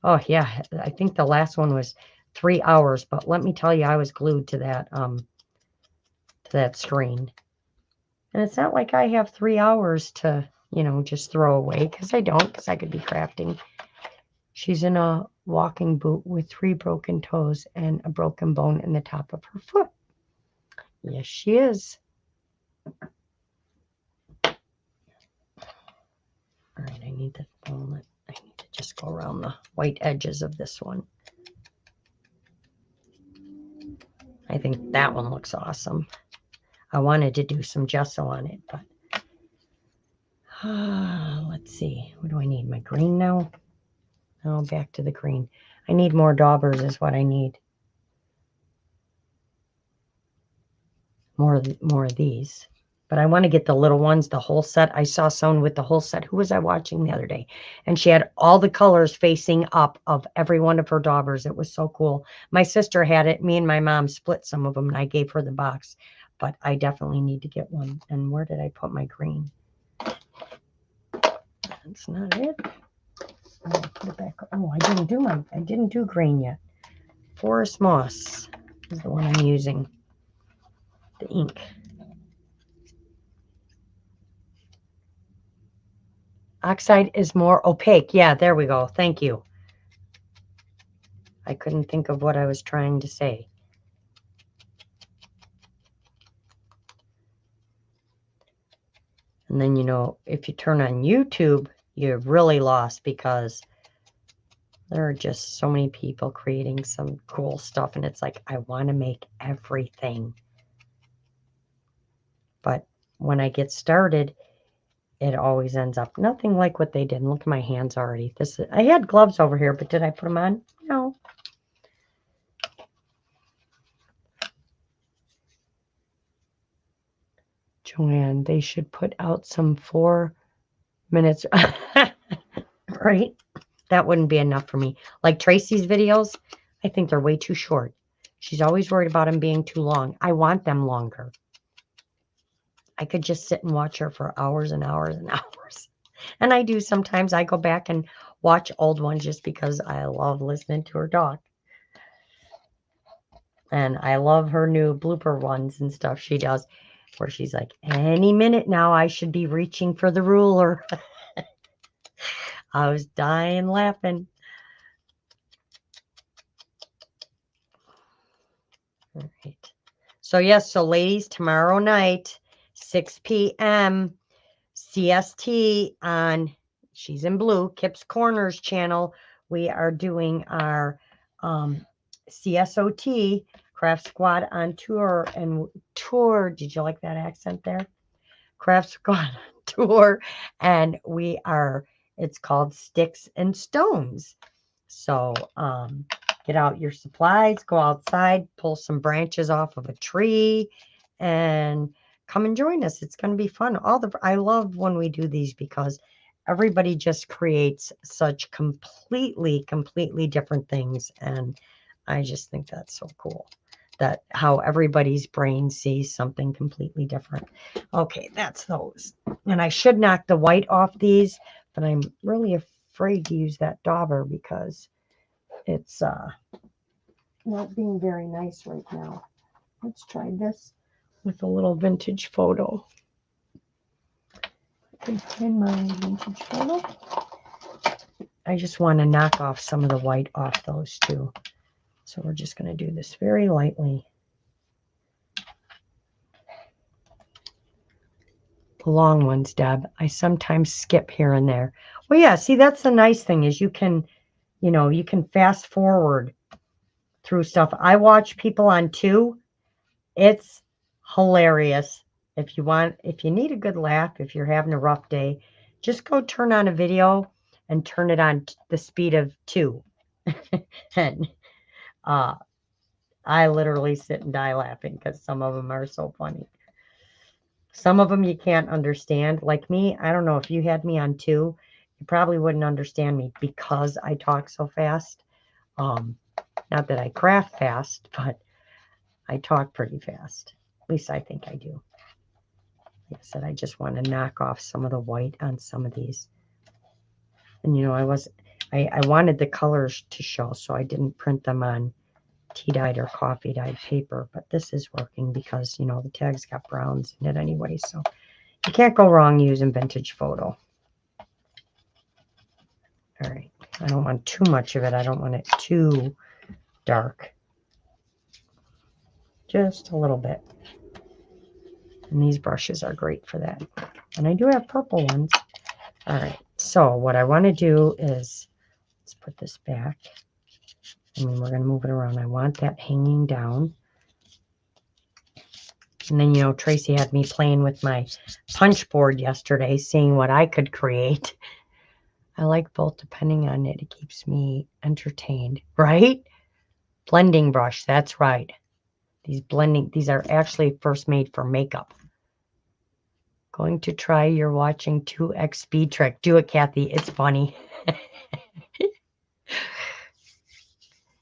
Oh yeah, I think the last one was 3 hours, but let me tell you, I was glued to that screen. And it's not like I have 3 hours to, you know, just throw away, because I don't, because I could be crafting. She's in a walking boot with 3 broken toes and a broken bone in the top of her foot. Yes, she is. All right, I need to just go around the white edges of this one. I think that one looks awesome. I wanted to do some gesso on it, but let's see. What do I need? My green now? Oh, back to the green. I need more daubers is what I need. More of these. But I want to get the little ones, the whole set. I saw someone with the whole set. Who was I watching the other day? And she had all the colors facing up of every one of her daubers. It was so cool. My sister had it. Me and my mom split some of them, and I gave her the box. But I definitely need to get one. And where did I put my green? That's not it. I'll put it back. Oh, I didn't do green yet. Forest Moss is the one I'm using. The ink. Oxide is more opaque. Yeah, there we go. Thank you. I couldn't think of what I was trying to say. And then, you know, if you turn on YouTube, you're really lost because there are just so many people creating some cool stuff. And it's like, I want to make everything. But when I get started, it always ends up nothing like what they did. And look at my hands already. I had gloves over here, but did I put them on? No. Joanne, they should put out some 4 minutes. Right? That wouldn't be enough for me. Like Tracie's videos, I think they're way too short. She's always worried about them being too long. I want them longer. I could just sit and watch her for hours and hours and hours. And I do sometimes. I go back and watch old ones just because I love listening to her talk. And I love her new blooper ones and stuff she does, where she's like, any minute now I should be reaching for the ruler. I was dying laughing. All right. So yes, so ladies, tomorrow night, 6 p.m. CST on she's in blue, Kip's Corners channel. We are doing our CSOT, Craft Squad on tour. And tour, did you like that accent there? Craft Squad tour. And it's called Sticks and Stones. So get out your supplies, go outside, pull some branches off of a tree, and come and join us. It's going to be fun. I love when we do these because everybody just creates such completely different things, and I just think that's so cool. That how everybody's brain sees something completely different. Okay, that's those. And I should knock the white off these, but I'm really afraid to use that dauber because it's not being very nice right now. Let's try this with a little vintage photo. I can find my vintage photo. I just want to knock off some of the white off those too. So we're just going to do this very lightly. The long ones, Deb. I sometimes skip here and there. Well, yeah, see, that's the nice thing is you can fast forward through stuff. I watch people on 2. It's hilarious. If you need a good laugh, if you're having a rough day, just go turn on a video and turn it on the speed of 2. And I literally sit and die laughing because some of them are so funny. Some of them you can't understand. Like me, I don't know if you had me on 2, you probably wouldn't understand me because I talk so fast. Not that I craft fast, but I talk pretty fast. At least I think I do. Like I said, I just want to knock off some of the white on some of these. And I wanted the colors to show, so I didn't print them on tea-dyed or coffee-dyed paper, but this is working because, the tag's got browns in it anyway, so you can't go wrong using vintage photo. All right, I don't want too much of it. I don't want it too dark. Just a little bit. And these brushes are great for that. And I do have purple ones. All right, so what I want to do is, let's put this back. And then we're going to move it around. I want that hanging down. And then, Tracy had me playing with my punch board yesterday, seeing what I could create. I like both depending on it. It keeps me entertained, right? Blending brush, that's right. These are actually first made for makeup. Going to try your watching 2x speed trick. Do it, Kathy. It's funny.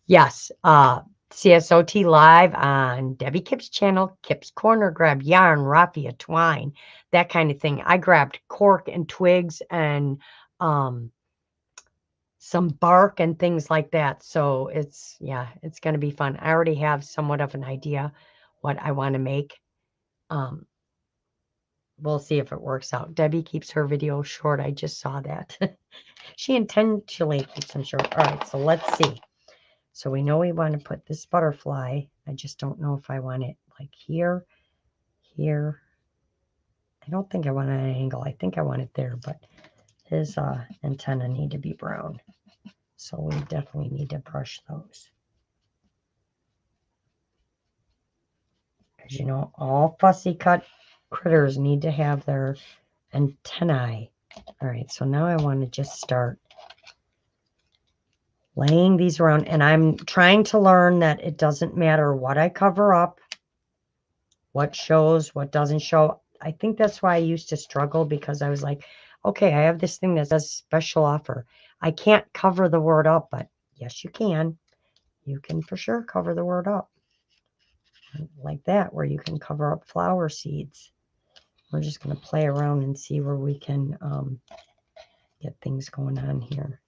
Yes, CSOT live on Debbie Kip's channel, Kip's Corner. Grab yarn, raffia, twine, that kind of thing. I grabbed cork and twigs and some bark and things like that. So it's going to be fun. I already have somewhat of an idea what I want to make. We'll see if it works out. Debbie keeps her videos short. I just saw that. She intentionally keeps them short. All right, so let's see. So we know we want to put this butterfly. I just don't know if I want it like here. I don't think I want it at an angle. I think I want it there, but his antenna need to be brown. So we definitely need to brush those. Because all fussy cut critters need to have their antennae. All right, so now I want to just start laying these around, and I'm trying to learn that it doesn't matter what I cover up, what shows, what doesn't show. I think that's why I used to struggle, because I was like, okay, I have this thing that says special offer. I can't cover the word up, but yes, you can. You can for sure cover the word up. Like that, where you can cover up flower seeds. We're just going to play around and see where we can get things going on here.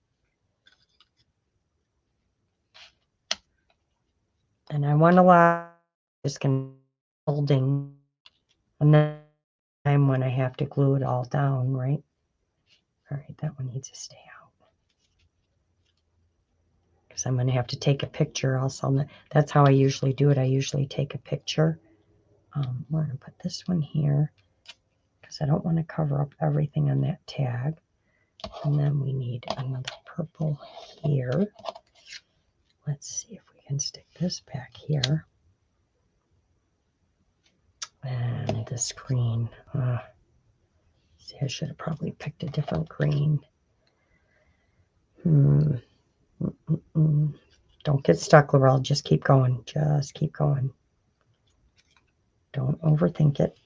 And I want to allow, just going to holding, and then time when I have to glue it all down, right? All right, that one needs to stay out. Because I'm going to have to take a picture also. That's how I usually do it. I usually take a picture. We're going to put this one here because I don't want to cover up everything on that tag. And then we need another purple here. Let's see if we can stick this back here. And this green. See, I should have probably picked a different green. Don't get stuck, Laurel. Just keep going. Just keep going. Don't overthink it.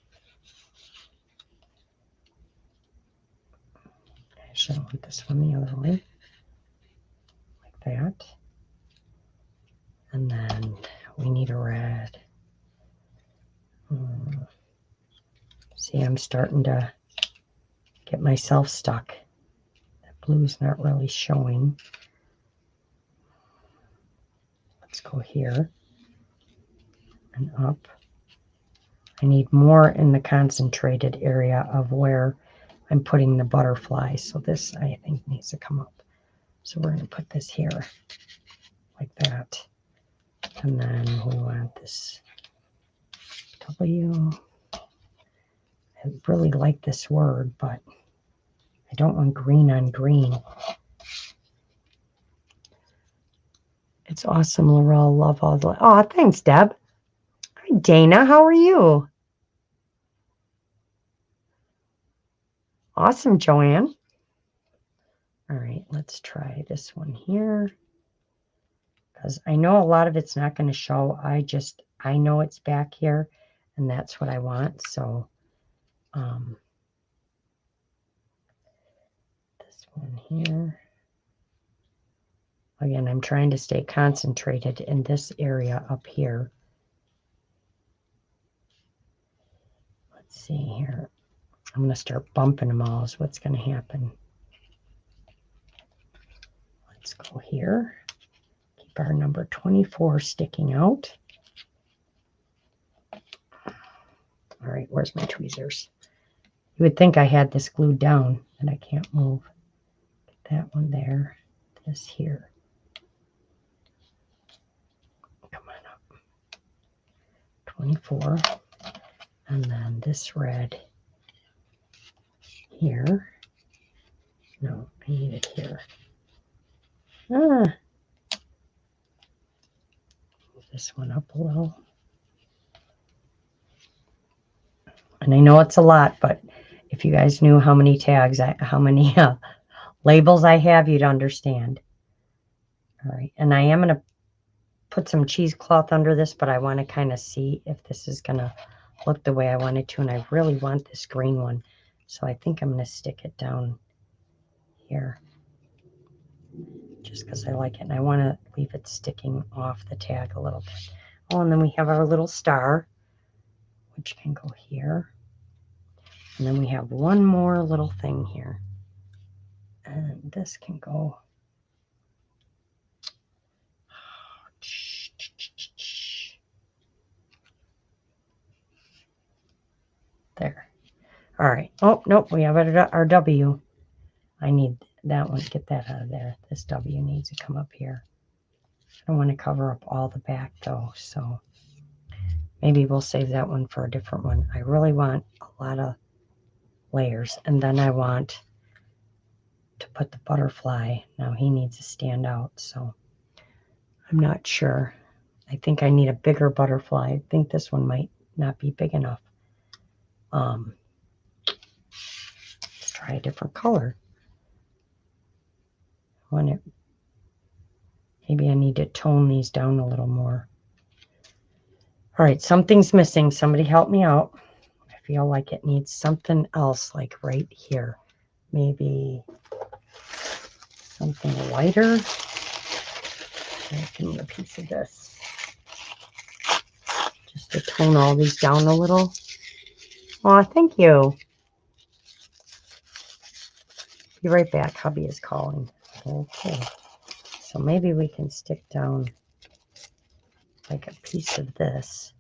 I should have went this one the other way. Like that. And then we need a red. See, I'm starting to get myself stuck. That blue's not really showing. Let's go here and up. I need more in the concentrated area of where I'm putting the butterfly. So this, I think, needs to come up. So we're going to put this here like that. And then we want this W. I really like this word, but I don't want green on green. It's awesome, Laurel. Love all the... Oh, thanks, Deb. Hi, Dana. How are you? Awesome, Joanne. All right, let's try this one here. Because I know a lot of it's not going to show. I know it's back here, and that's what I want. So this one here. Again, I'm trying to stay concentrated in this area up here. Let's see here. I'm going to start bumping them all is what's going to happen. Let's go here. Keep our number 24 sticking out. All right, where's my tweezers? You would think I had this glued down, and I can't move. Get that one there. This here. Come on up. 24. And then this red here. No, I need it here. Move this one up a little. And I know it's a lot, but if you guys knew how many tags, how many labels I have, you'd understand. All right, and I am going to put some cheesecloth under this, but I want to kind of see if this is going to look the way I want it to, and I really want this green one, so I think I'm going to stick it down here just because I like it, and I want to leave it sticking off the tag a little bit. Oh, and then we have our little star, which can go here. And then we have one more little thing here. And this can go. There. All right. Oh, nope. We have our W. I need that one. Get that out of there. This W needs to come up here. I don't want to cover up all the back, though. So maybe we'll save that one for a different one. I really want a lot of layers. And then I want to put the butterfly. Now he needs to stand out. So I'm not sure. I think I need a bigger butterfly. I think this one might not be big enough. Let's try a different color. Maybe I need to tone these down a little more. All right, something's missing. Somebody help me out. I feel like it needs something else, like right here. Maybe something lighter. Give me a piece of this. Just to tone all these down a little. Aw, thank you. Be right back. Hubby is calling. Okay. So maybe we can stick down like a piece of this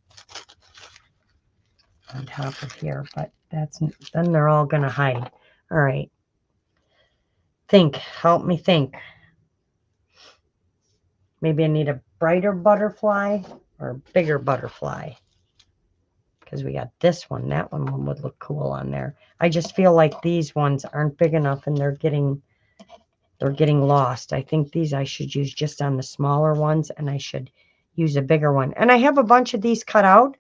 on top of here, but then they're all going to hide. All right. Think. Help me think. Maybe I need a brighter butterfly or a bigger butterfly. Because we got this one. That one would look cool on there. I just feel like these ones aren't big enough and they're getting they're getting lost. I think these I should use just on the smaller ones, and I should use a bigger one. And I have a bunch of these cut out,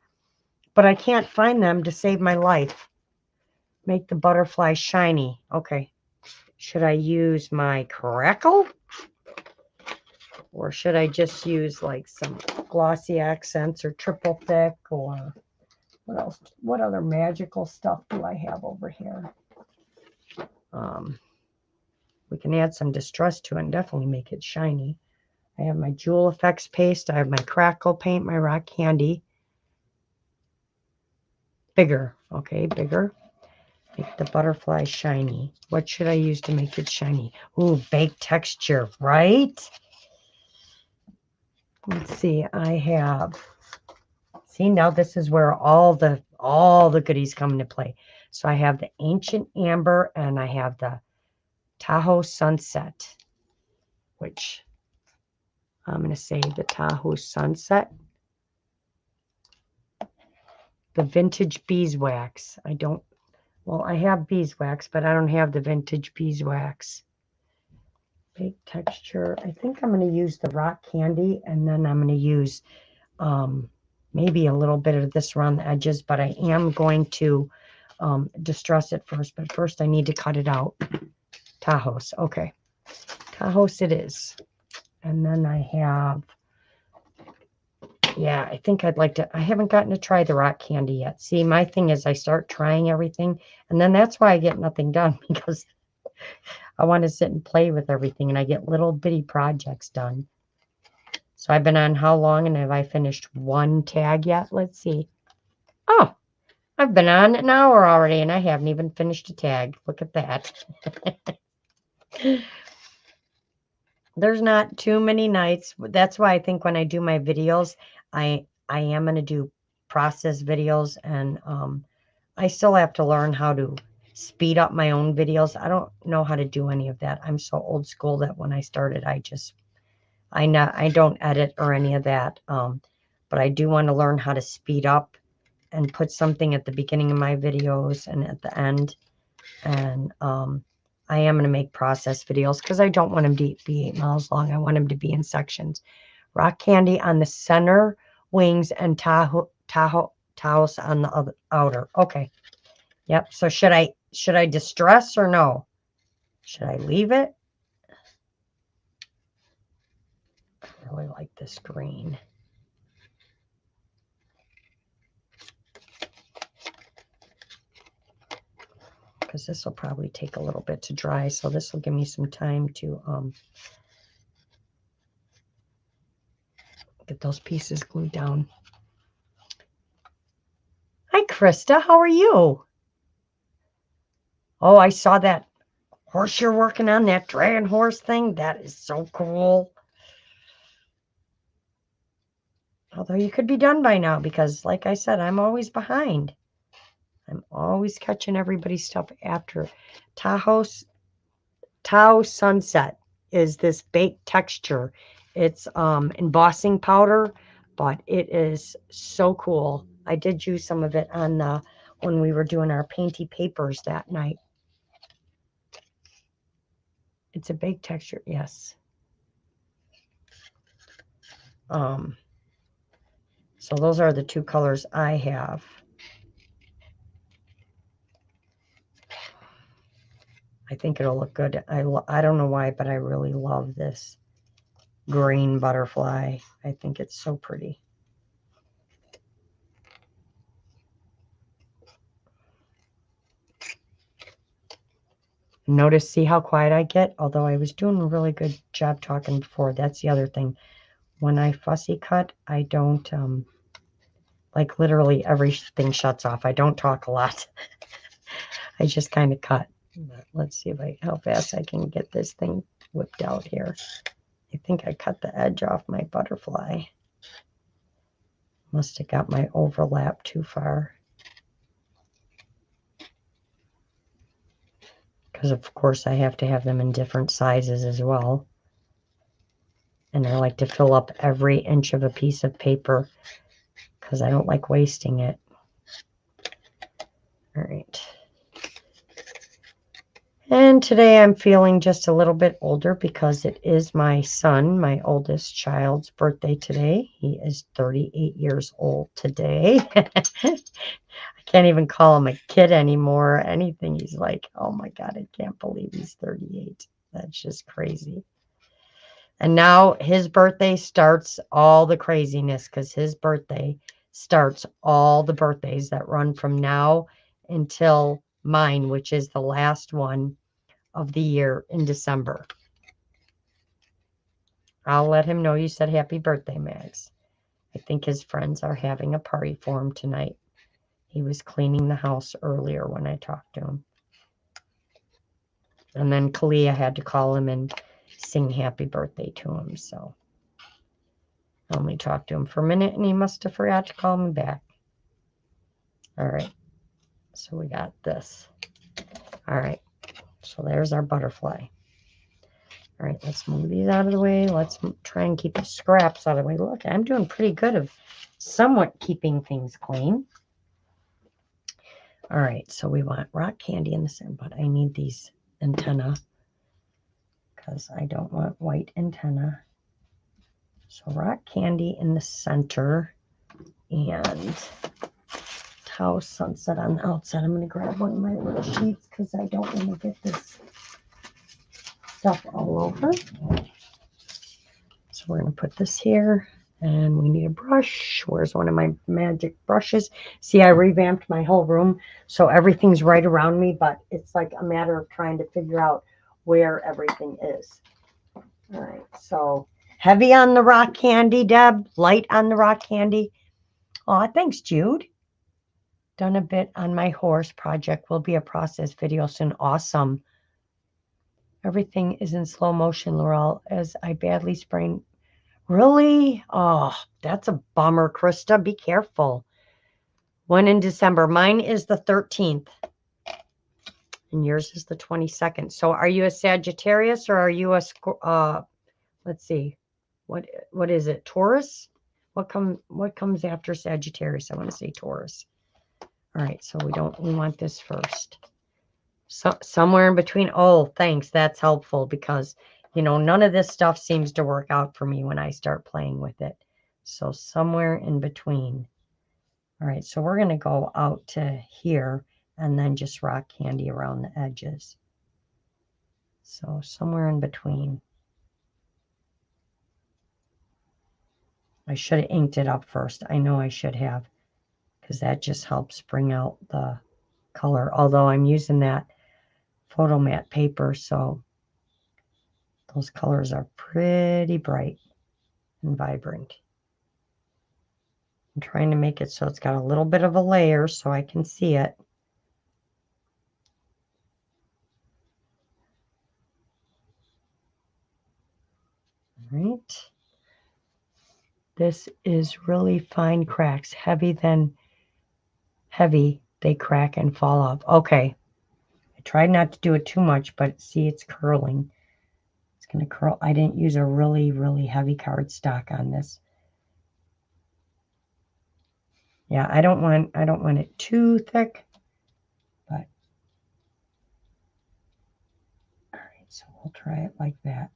but I can't find them to save my life. Make the butterfly shiny. Okay. Should I use my crackle? Or should I just use like some glossy accents or triple thick, or what else? What other magical stuff do I have over here? We can add some distress to it and definitely make it shiny. I have my Jewel Effects paste. I have my crackle paint, my rock candy. Bigger. Okay, bigger. Make the butterfly shiny. What should I use to make it shiny? Ooh, baked texture, right? Let's see. I have. See, now this is where all the goodies come into play. So I have the Ancient Amber and I have the Tahoe Sunset, which I'm going to say the Tahoe Sunset. The Vintage Beeswax. I have beeswax, but I don't have the Vintage Beeswax. Baked texture. I think I'm going to use the rock candy, and then I'm going to use maybe a little bit of this around the edges, but I am going to distress it first. But first I need to cut it out. Tahoe's. Okay. Tahoe's it is. And then I have, yeah, I think I'd like to, I haven't gotten to try the rock candy yet. See, my thing is I start trying everything, and then that's why I get nothing done, because I want to sit and play with everything, and I get little bitty projects done. So I've been on how long, and have I finished one tag yet? Let's see. Oh, I've been on an hour already, and I haven't even finished a tag. Look at that. There's not too many nights. That's why I think when I do my videos, I am going to do process videos, and I still have to learn how to speed up my own videos. I don't know how to do any of that. I'm so old school that when I started, I don't edit or any of that. But I do want to learn how to speed up and put something at the beginning of my videos and at the end. And I am going to make process videos because I don't want them to be 8 miles long. I want them to be in sections. Rock candy on the center wings and Tahoe's on the outer. Okay. Yep. So should I distress or no? Should I leave it? I really like this green. Because this will probably take a little bit to dry, so this will give me some time to get those pieces glued down. Hi, Krista. How are you? Oh, I saw that horse you're working on, that dragon horse thing. That is so cool. Although you could be done by now because, like I said, I'm always behind. I'm always catching everybody's stuff after. Tahoe Sunset is this baked texture. It's embossing powder, but it is so cool. I did use some of it on when we were doing our painty papers that night. It's a baked texture, yes. So those are the two colors I have. I think it'll look good. I don't know why, but I really love this green butterfly. I think it's so pretty. Notice, see how quiet I get? Although I was doing a really good job talking before. That's the other thing. When I fussy cut, I don't, like literally everything shuts off. I don't talk a lot. I just kind of cut. Let's see how fast I can get this thing whipped out here. I think I cut the edge off my butterfly. Must have got my overlap too far. Because of course I have to have them in different sizes as well. And I like to fill up every inch of a piece of paper because I don't like wasting it. All right. And then today I'm feeling just a little bit older because it is my son, my oldest child's birthday today. He is 38 years old today. I can't even call him a kid anymore or anything. He's like, oh my God, I can't believe he's 38. That's just crazy. And now his birthday starts all the craziness because his birthday starts all the birthdays that run from now until mine, which is the last one of the year in December. I'll let him know you said happy birthday, Max. I think his friends are having a party for him tonight. He was cleaning the house earlier when I talked to him. And then Kalia had to call him and sing happy birthday to him. So I only talked to him for a minute and he must have forgot to call me back. All right. So we got this. All right. So there's our butterfly. All right, let's move these out of the way. Let's try and keep the scraps out of the way. Look, I'm doing pretty good of somewhat keeping things clean. All right, so we want rock candy in the center, but I need these antenna because I don't want white antenna. So rock candy in the center and Tau Sunset on the outside. I'm going to grab one of my little sheets because I don't want to get this stuff all over. So we're going to put this here, and we need a brush. Where's one of my magic brushes? See, I revamped my whole room, so everything's right around me, but it's like a matter of trying to figure out where everything is. All right, so heavy on the rock candy, Deb. Light on the rock candy. Aw, thanks, Jude. Done a bit on my horse project. Will be a process video soon. Awesome. Everything is in slow motion, Laurel, as I badly sprained. Really? Oh, that's a bummer, Krista. Be careful. One in December. Mine is the 13th. And yours is the 22nd. So are you a Sagittarius or are you a, let's see, what is it? Taurus? What comes after Sagittarius? I want to say Taurus. All right, so we want this first. So somewhere in between. Oh, thanks. That's helpful because, you know, none of this stuff seems to work out for me when I start playing with it. So somewhere in between. All right, so we're going to go out to here and then just rock candy around the edges. So somewhere in between. I should have inked it up first. I know I should have because that just helps bring out the color. Although I'm using that photo mat paper, so those colors are pretty bright and vibrant. I'm trying to make it so it's got a little bit of a layer so I can see it. All right. This is really fine cracks. Heavy, they crack and fall off. Okay. I tried not to do it too much, but see, it's curling. It's going to curl. I didn't use a really, really heavy cardstock on this. Yeah, I don't want it too thick, but all right, so we'll try it like that.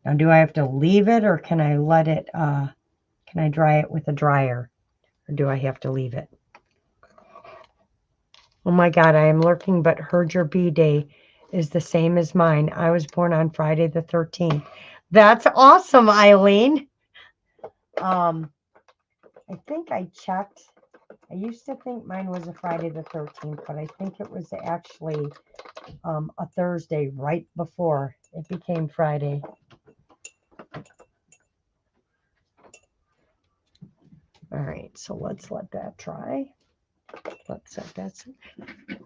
Now, do I have to leave it or can I let it, can I dry it with a dryer or do I have to leave it? Oh my God, I am lurking, but heard your B-Day is the same as mine. I was born on Friday the 13th. That's awesome, Eileen. I think I checked. I used to think mine was a Friday the 13th, but I think it was actually a Thursday right before it became Friday. All right, so let's let that dry. Let's set that.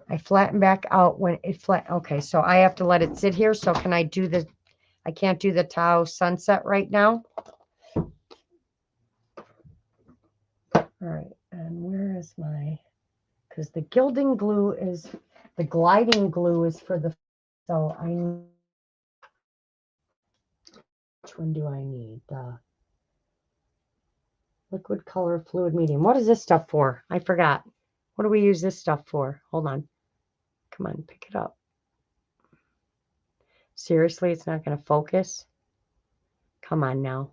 I flatten back out when it flat. Okay, so I have to let it sit here. So can I do the, I can't do the Tau Sunset right now. All right, and where is my, because the gilding glue is, the gliding glue is for the, so I need, which one do I need? Liquid color fluid medium. What is this stuff for? I forgot. What do we use this stuff for? Hold on. Come on, pick it up. Seriously, it's not going to focus? Come on now.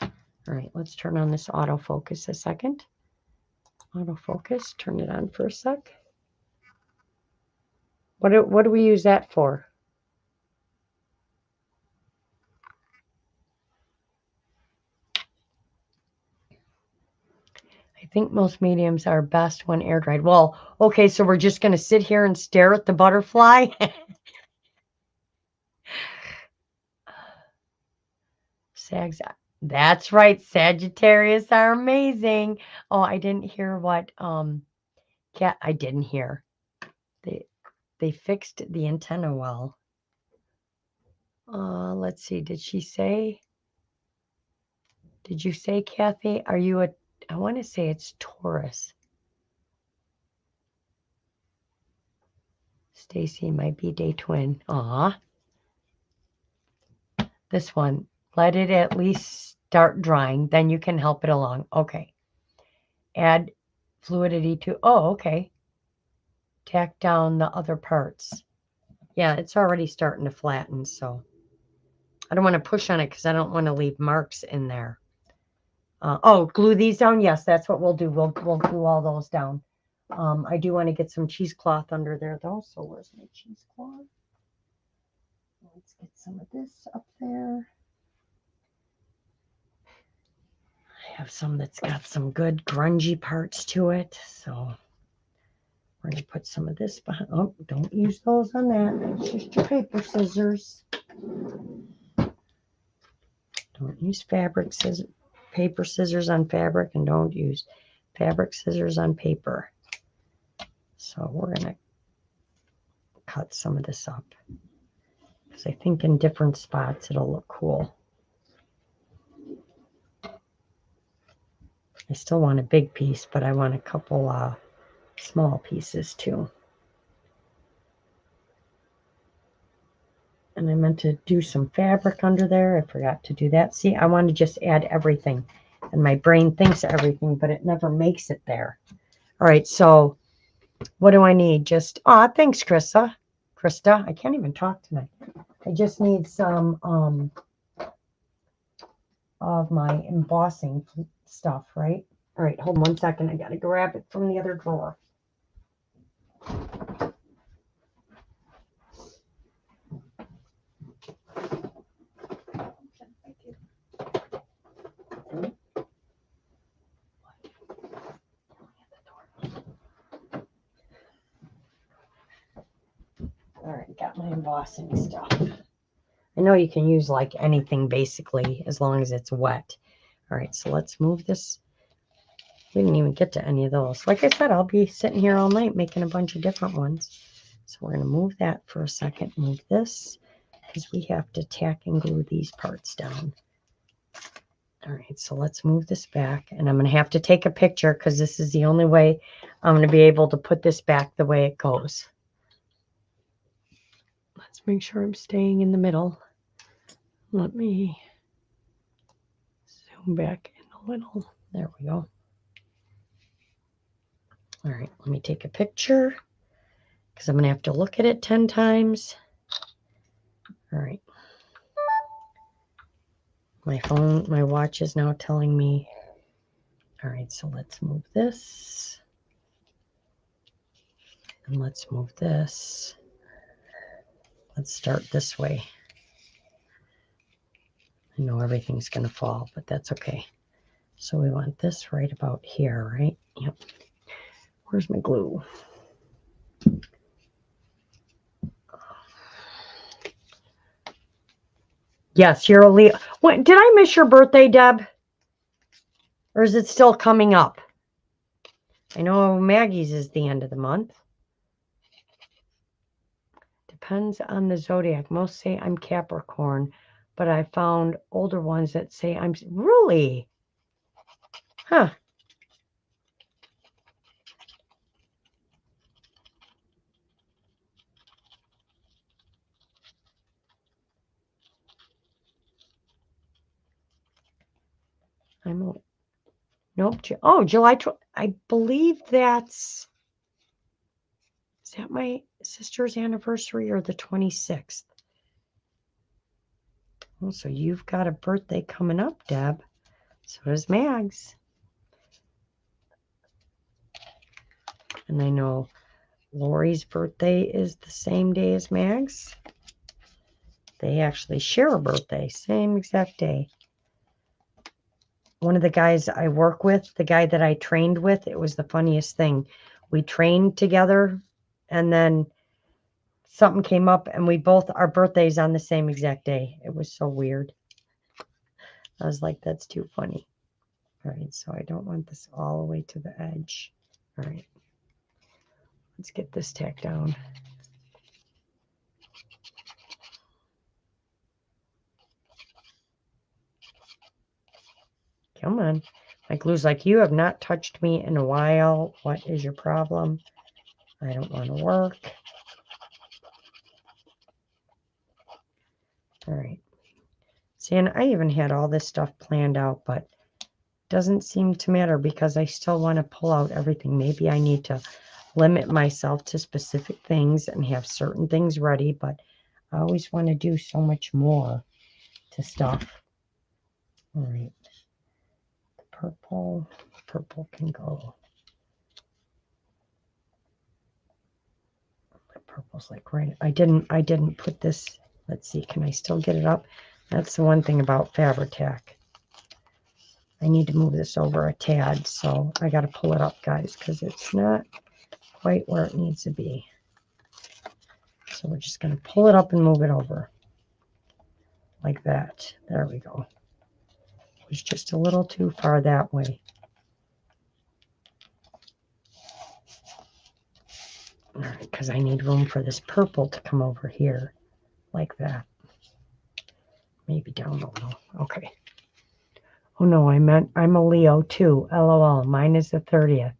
All right, let's turn on this autofocus a second. Autofocus, turn it on for a sec. What do we use that for? I think most mediums are best when air dried. Well, okay, so we're just going to sit here and stare at the butterfly. Sags. That's right. Sagittarius are amazing. Oh, I didn't hear what Cat. I didn't hear. They fixed the antenna well. Let's see. Did she say? Did you say, Kathy? Are you a? I want to say it's Taurus. Stacy, my B-Day twin. Aw. This one. Let it at least start drying. Then you can help it along. Okay. Add fluidity to. Oh, okay. Tack down the other parts. Yeah, it's already starting to flatten, so I don't want to push on it because I don't want to leave marks in there. Oh, glue these down? Yes, that's what we'll do. We'll glue all those down. I do want to get some cheesecloth under there, though. So where's my cheesecloth? Let's get some of this up there. I have some that's got some good grungy parts to it, so we're going to put some of this behind. Oh, don't use those on that. It's just your paper scissors. Don't use fabric scissors, paper scissors on fabric, and don't use fabric scissors on paper. So we're going to cut some of this up because I think in different spots it'll look cool. I still want a big piece, but I want a couple small pieces too. And I meant to do some fabric under there. I forgot to do that. See, I want to just add everything. And my brain thinks everything, but it never makes it there. All right, so what do I need? Just, thanks, Krista. I can't even talk tonight. I just need some of my embossing stuff, right? All right, hold on 1 second. I got to grab it from the other drawer. All right, got my embossing stuff. I know you can use like anything basically as long as it's wet. All right, so let's move this. We didn't even get to any of those. Like I said, I'll be sitting here all night making a bunch of different ones. So we're going to move that for a second. Move this because we have to tack and glue these parts down. All right, so let's move this back. And I'm going to have to take a picture because this is the only way I'm going to be able to put this back the way it goes. Let's make sure I'm staying in the middle. Let me zoom back in a little. There we go. All right, let me take a picture because I'm going to have to look at it 10 times. All right. My watch is now telling me. All right, so let's move this. And let's move this. Let's start this way. I know everything's going to fall, but that's okay. So we want this right about here, right? Yep. Where's my glue? Yes, you're a Leo. What, did I miss your birthday, Deb? Or is it still coming up? I know Maggie's is the end of the month. Depends on the zodiac. Most say I'm Capricorn, but I found older ones that say I'm really. Huh. Nope. Oh, July 12th. I believe that's. Is that my sister's anniversary or the 26th? Oh, so you've got a birthday coming up, Deb. So does Mags. And I know Lori's birthday is the same day as Mags. They actually share a birthday, same exact day. One of the guys I work with, the guy that I trained with, it was the funniest thing. We trained together, and then something came up, and our birthdays on the same exact day. It was so weird. I was like, that's too funny. All right, so I don't want this all the way to the edge. All right, let's get this tacked down. Come on. My glue's like, you have not touched me in a while. What is your problem? I don't want to work. All right. See, and I even had all this stuff planned out, but it doesn't seem to matter because I still want to pull out everything. Maybe I need to limit myself to specific things and have certain things ready, but I always want to do so much more to stuff. All right. The purple can go. The purple's like right. I didn't put this. Let's see, can I still get it up? That's the one thing about Fabri-Tac. I need to move this over a tad, so I got to pull it up, guys, because it's not quite where it needs to be. So we're just going to pull it up and move it over like that. There we go. It was just a little too far that way. All right, because I need room for this purple to come over here like that. Maybe down a little. Okay. Oh, no, I meant I'm a Leo, too. LOL. Mine is the 30th.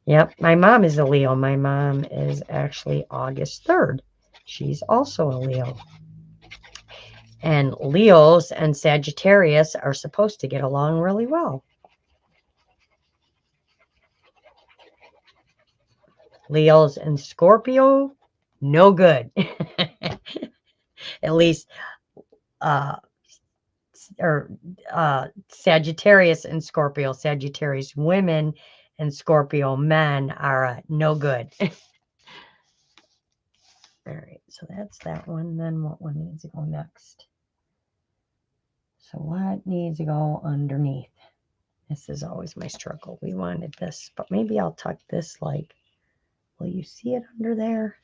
Yep, my mom is a Leo. My mom is actually August 3rd. She's also a Leo. And Leos and Sagittarius are supposed to get along really well. Leos and Scorpio, no good. At least, Sagittarius and Scorpio, Sagittarius women and Scorpio men are no good. All right, so that's that one. Then what one needs to go next? So what needs to go underneath? This is always my struggle. We wanted this, but maybe I'll tuck this like, will you see it under there?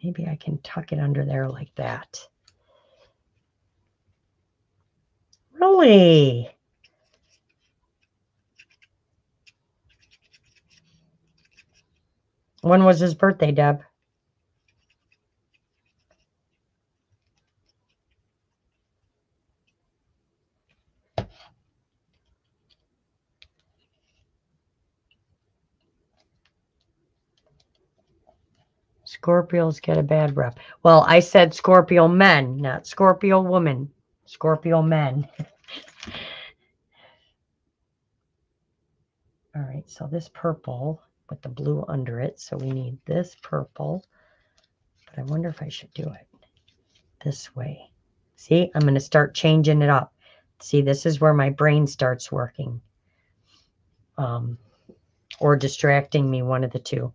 Maybe I can tuck it under there like that. Really? When was his birthday, Deb? Scorpios get a bad rep. Well, I said Scorpio men, not Scorpio woman. Scorpio men. All right, so this purple with the blue under it. So we need this purple. But I wonder if I should do it this way. See, I'm going to start changing it up. See, this is where my brain starts working. Or distracting me, one of the two.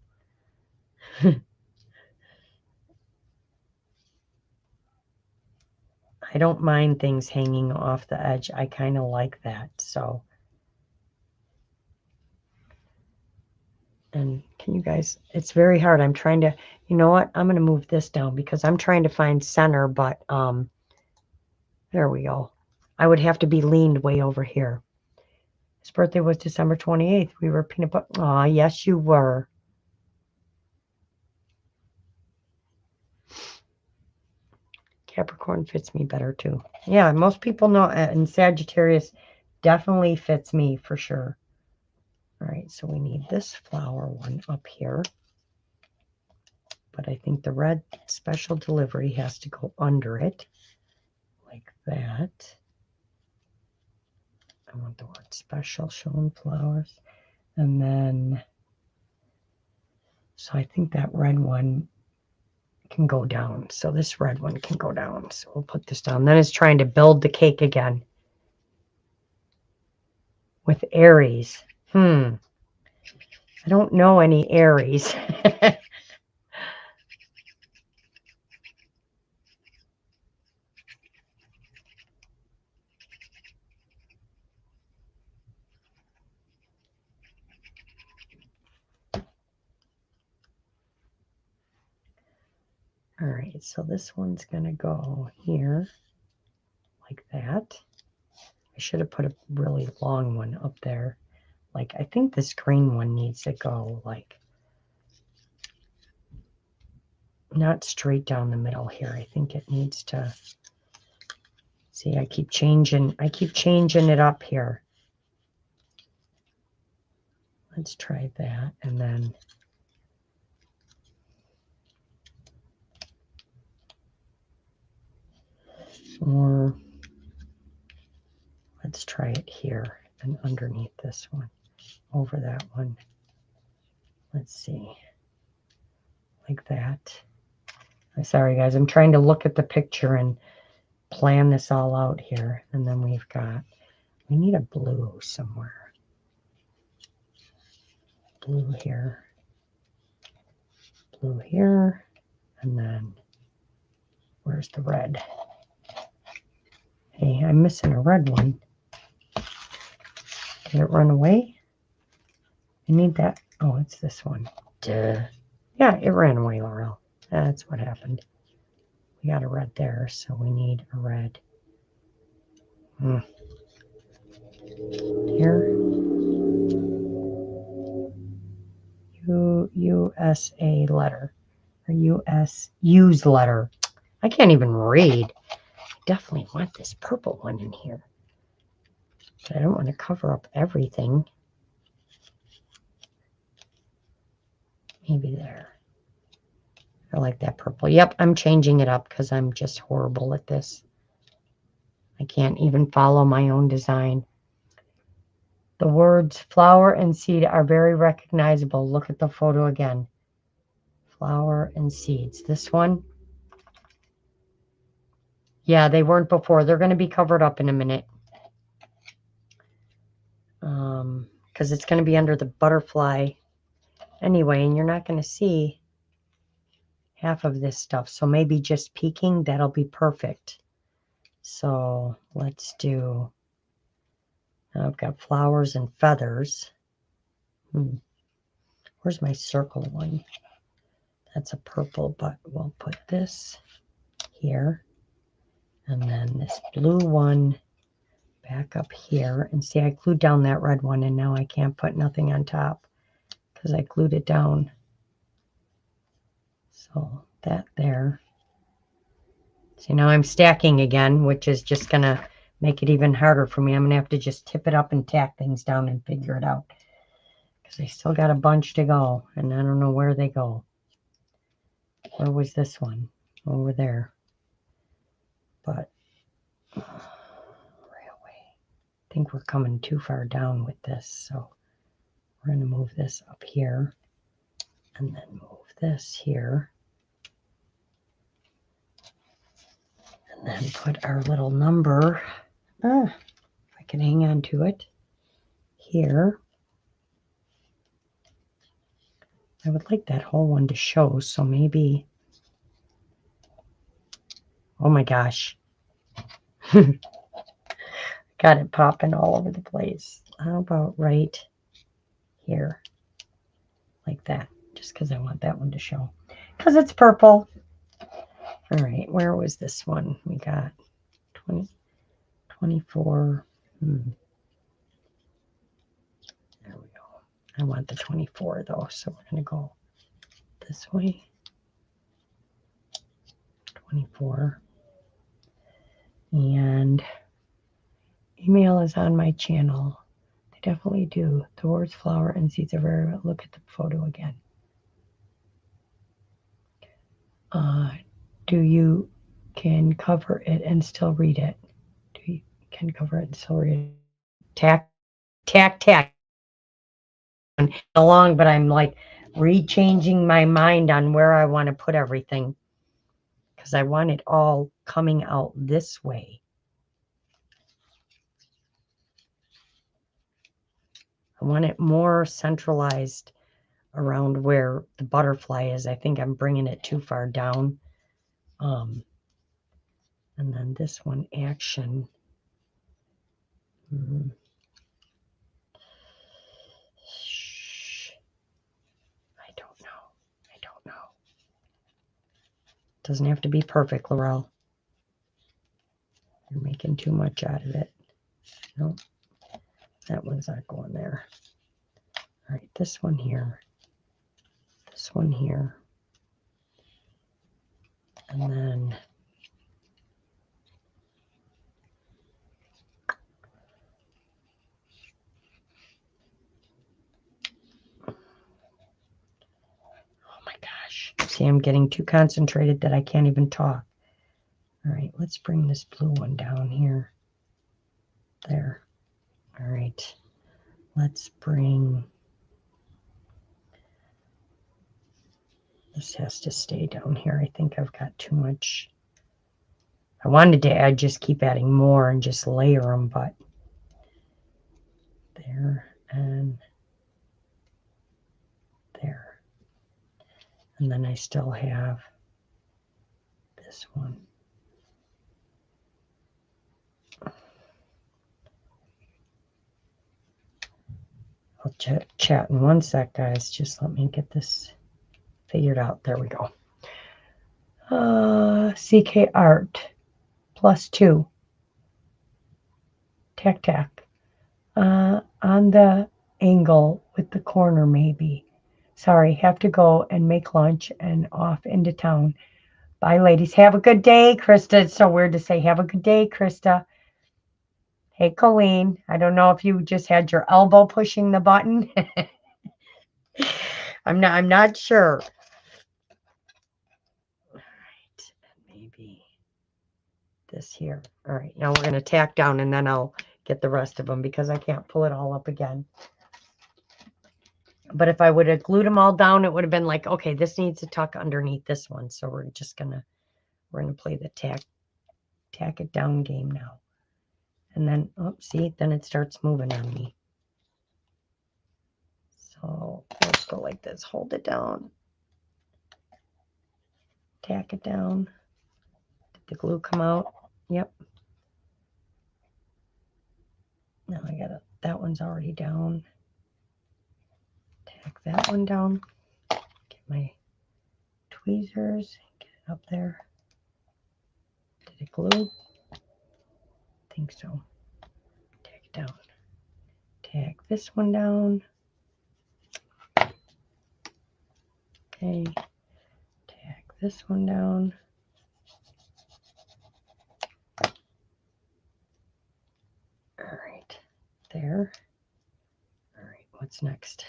I don't mind things hanging off the edge. I kind of like that. So, and can you guys, it's very hard. I'm trying to, you know what? I'm going to move this down because I'm trying to find center, but there we go. I would have to be leaned way over here. His birthday was December 28th. We were peanut butter. Aw, yes, you were. Capricorn fits me better too. Yeah, most people know, and Sagittarius definitely fits me for sure. All right, so we need this flower one up here. But I think the red special delivery has to go under it like that. I want the word special showing flowers. And then, so I think that red one can go down. So this red one can go down. So we'll put this down. Then it's trying to build the cake again with Aries. I don't know any Aries. All right, so this one's going to go here like that. I should have put a really long one up there. Like, I think this green one needs to go like not straight down the middle here. I think it needs to, see, I keep changing it up here. Let's try that, and then or let's try it here and underneath this one, over that one. Let's see, like that. I'm sorry guys, I'm trying to look at the picture and plan this all out here. And then we need a blue somewhere. Blue here, and then where's the red? Hey, I'm missing a red one. Did it run away? I need that. Oh, it's this one. Duh. Yeah, it ran away, Laurel. That's what happened. We got a red there, so we need a red. Here. USA letter. Or use letter. I can't even read. I definitely want this purple one in here. But I don't want to cover up everything. Maybe there. I like that purple. Yep, I'm changing it up because I'm just horrible at this. I can't even follow my own design. The words flower and seed are very recognizable. Look at the photo again. Flower and seeds. This one. Yeah, they weren't before. They're going to be covered up in a minute. Because it's going to be under the butterfly anyway, and you're not going to see half of this stuff. So maybe just peeking, that'll be perfect. So let's do, I've got flowers and feathers. Where's my circle one? That's a purple, but we'll put this here. And then this blue one back up here. And see, I glued down that red one, and now I can't put nothing on top because I glued it down. So that there. See, now I'm stacking again, which is just going to make it even harder for me. I'm going to have to just tip it up and tack things down and figure it out. Because I still got a bunch to go, and I don't know where they go. Where was this one? Over there. But right away. I think we're coming too far down with this, so we're going to move this up here, and then move this here. And then put our little number, if I can hang on to it, here. I would like that whole one to show, so maybe, oh my gosh. Got it popping all over the place. How about right here? Like that, just because I want that one to show. Because it's purple. All right, where was this one? We got 20, 24. There we go. I want the 24 though, so we're going to go this way. 24. And email is on my channel. They definitely do. The words flower and seeds are very, look at the photo again. Do you can cover it and still read it? Do you can cover it and still read it? Tack along, but I'm like rechanging my mind on where I want to put everything. because I want it all coming out this way. I want it more centralized around where the butterfly is. I think I'm bringing it too far down. And then this one, action. I don't know. Doesn't have to be perfect, Laurel. You're making too much out of it. Nope. That one's not going there. All right, this one here. This one here. And then oh my gosh. See, I'm getting too concentrated that I can't even talk. All right, let's bring this blue one down here. There. All right. Let's bring, this has to stay down here. I think I've got too much. I wanted to add, just keep adding more and just layer them, but there and there. And then I still have this one. I'll chat in one sec, guys. Just let me get this figured out. There we go. CK Art +2. Tack tack. On the angle with the corner, maybe. Sorry, have to go and make lunch and off into town. Bye, ladies. Have a good day, Krista. It's so weird to say have a good day, Krista. Hey, Colleen. I don't know if you just had your elbow pushing the button. I'm not sure. All right, maybe this here. All right, now we're going to tack down and then I'll get the rest of them because I can't pull it all up again. But if I would have glued them all down, it would have been like, okay, this needs to tuck underneath this one. So we're gonna play the tack it down game now. And then, oh, see, then it starts moving on me. So let's go like this. Hold it down. Tack it down. Did the glue come out? Yep. Now I got that one's already down. Tack that one down. Get my tweezers. Get it up there. Did it glue? I think so. Tack it down. Tack this one down. Okay. Tack this one down. All right. There. All right. What's next?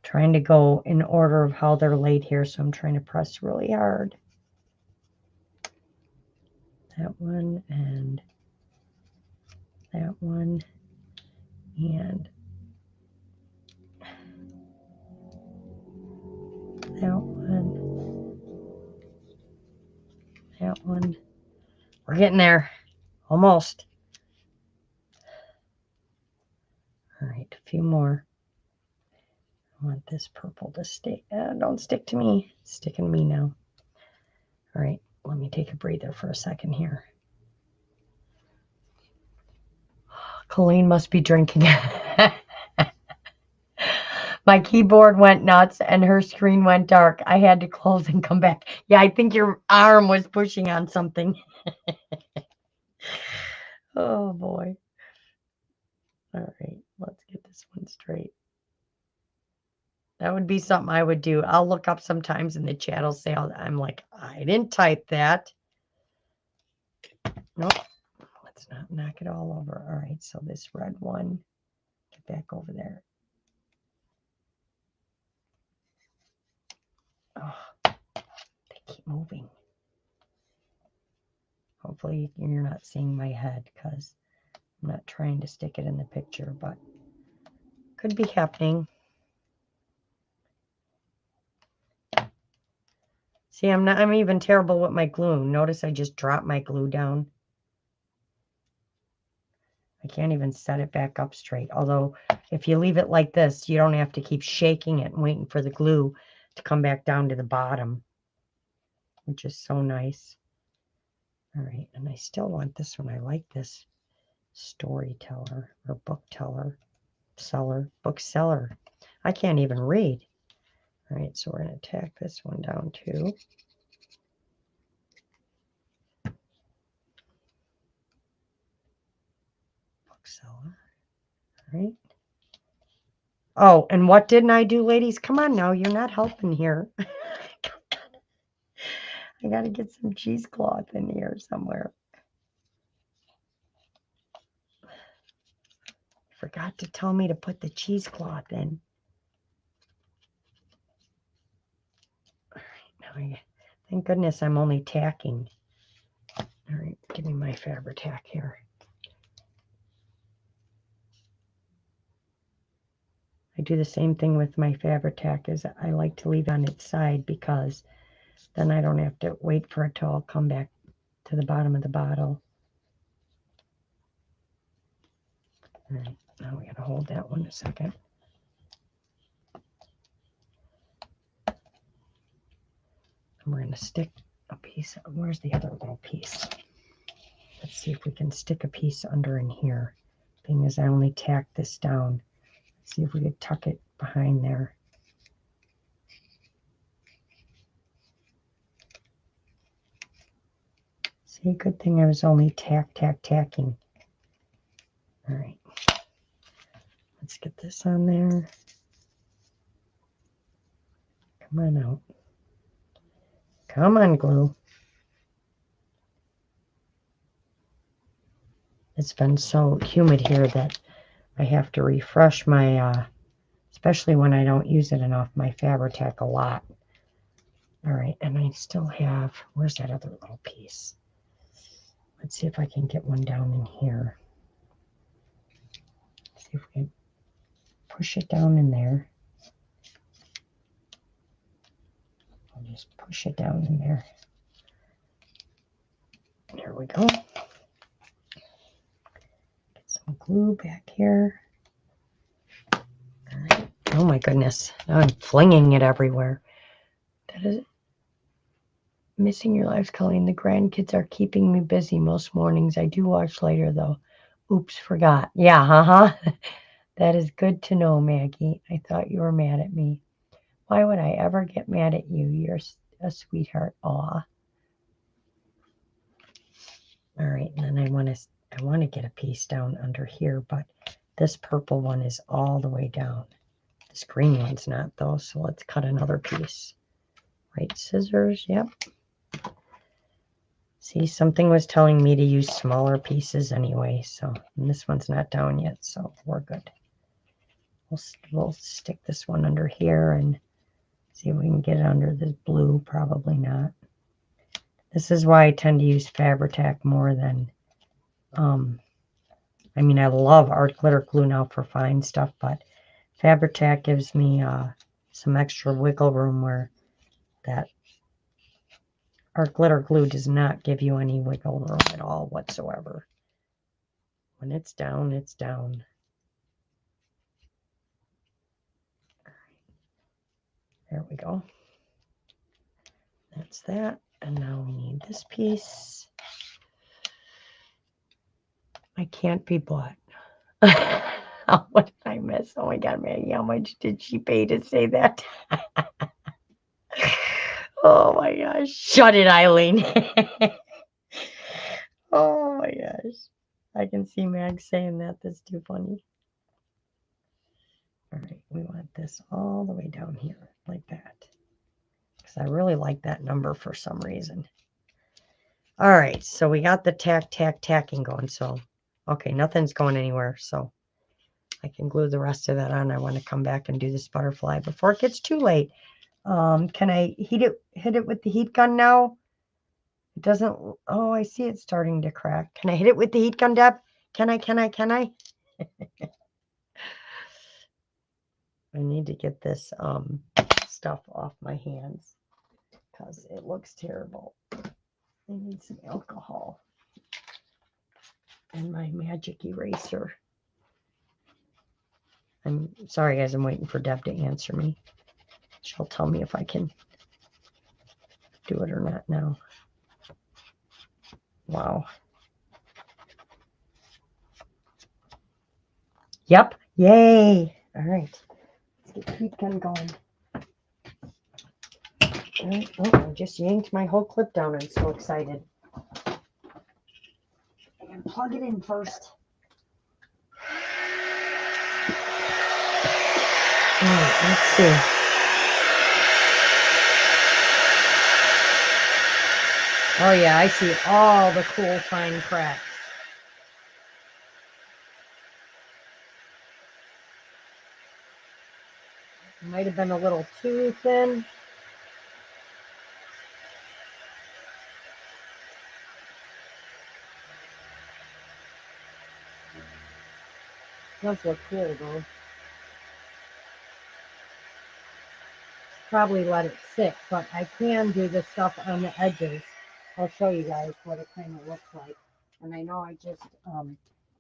Trying to go in order of how they're laid here, so I'm trying to press really hard. That one and that one and that one. That one. We're getting there. Almost. All right, a few more. I want this purple to stay. Don't stick to me. It's sticking to me now. All right, let me take a breather for a second here. Colleen must be drinking. My keyboard went nuts and her screen went dark. I had to close and come back. Yeah, I think your arm was pushing on something. Oh, boy. All right, let's get this one straight. That would be something I would do. I'll look up sometimes in the chat. I'll say, I'm like, I didn't type that. Nope. Let's not knock it all over. All right, so this red one, get back over there. Oh, they keep moving. Hopefully you're not seeing my head because I'm not trying to stick it in the picture, but could be happening. See, I'm even terrible with my glue. Notice I just dropped my glue down. I can't even set it back up straight. Although, if you leave it like this, you don't have to keep shaking it and waiting for the glue to come back down to the bottom, which is so nice. All right, and I still want this one. I like this storyteller or bookseller. I can't even read. All right, so we're going to tack this one down too. Bookseller. All right. Oh, and what didn't I do, ladies? Come on now, you're not helping here. I got to get some cheesecloth in here somewhere. Forgot to tell me to put the cheesecloth in. All right, now thank goodness I'm only tacking. All right, give me my Fabri-Tac here. I do the same thing with my Fabri-Tac, as I like to leave it on its side because then I don't have to wait for it to all come back to the bottom of the bottle. All right, now we gotta hold that one a second. And we're gonna stick a piece. Where's the other little piece? Let's see if we can stick a piece under in here. Being as I only tacked this down. Let's see if we could tuck it behind there. See, good thing I was only tacking. All right. Let's get this on there. Come on out. Come on, glue. It's been so humid here that I have to refresh my, especially when I don't use it enough, my Fabri-Tac a lot. All right, and I still have, where's that other little piece? Let's see if I can get one down in here. See if we can push it down in there. I'll just push it down in there. There we go. Get some glue back here. All right. Oh my goodness. Now I'm flinging it everywhere. That is missing your lives, Colleen. The grandkids are keeping me busy most mornings. I do watch later though. Oops, forgot. Yeah, That is good to know, Maggie. I thought you were mad at me. Why would I ever get mad at you? You're a sweetheart. Aw. All right, and then I want to get a piece down under here, but this purple one is all the way down. This green one's not though, so let's cut another piece. Right scissors, yep. See, something was telling me to use smaller pieces anyway, so and this one's not down yet, so we're good. We'll stick this one under here and see if we can get it under this blue. Probably not. This is why I tend to use Fabri-Tac more than, I mean, I love art glitter glue now for fine stuff, but Fabri-Tac gives me some extra wiggle room where that art glitter glue does not give you any wiggle room at all whatsoever. When it's down, it's down. There we go. That's that. And now we need this piece. I can't be bought. What did I miss? Oh my God, Maggie, how much did she pay to say that? Oh my gosh. Shut it, Eileen. Oh my gosh. I can see Mag saying that. That's too funny. All right, we want this all the way down here like that. Because I really like that number for some reason. All right, so we got the tacking going. So, okay, nothing's going anywhere. So I can glue the rest of that on. I want to come back and do this butterfly before it gets too late. Can I hit it with the heat gun now? It doesn't, oh, I see it starting to crack. Can I hit it with the heat gun, Deb? Can I? I need to get this stuff off my hands because it looks terrible. I need some alcohol and my magic eraser. I'm sorry, guys. I'm waiting for Deb to answer me. She'll tell me if I can do it or not now. Wow. Yep. Yay. All right. Let's get the heat gun going. All right. Oh, I just yanked my whole clip down. I'm so excited. And plug it in first. All right. Let's see. Oh, yeah. I see all the cool fine cracks. Might have been a little too thin. Does look cool though. Probably let it sit, but I can do the stuff on the edges. I'll show you guys what it kind of looks like. And I know I just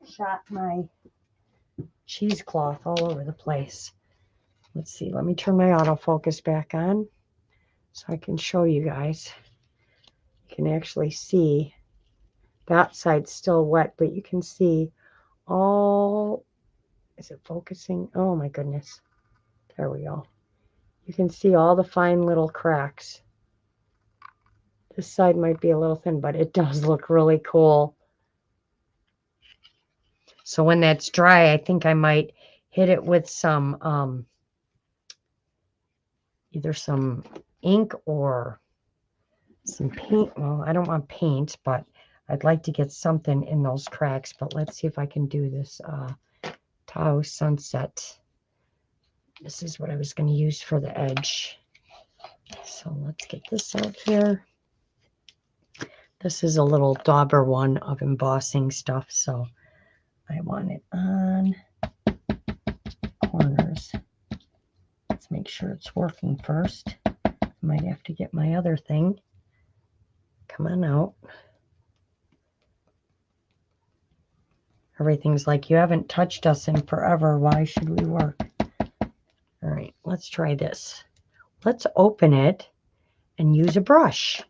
shot my cheesecloth all over the place. Let's see, let me turn my autofocus back on so I can show you guys. You can actually see that side's still wet, but you can see all, is it focusing? Oh my goodness. There we go. You can see all the fine little cracks. This side might be a little thin, but it does look really cool. So when that's dry, I think I might hit it with some, either some ink or some paint. Well, I don't want paint, but I'd like to get something in those cracks. But let's see if I can do this Tahoe Sunset. This is what I was going to use for the edge. So let's get this out here. This is a little dauber one of embossing stuff, so I want it on corners. Let's make sure it's working first. Might have to get my other thing. Come on out. Everything's like, you haven't touched us in forever. Why should we work? All right, let's try this. Let's open it and use a brush,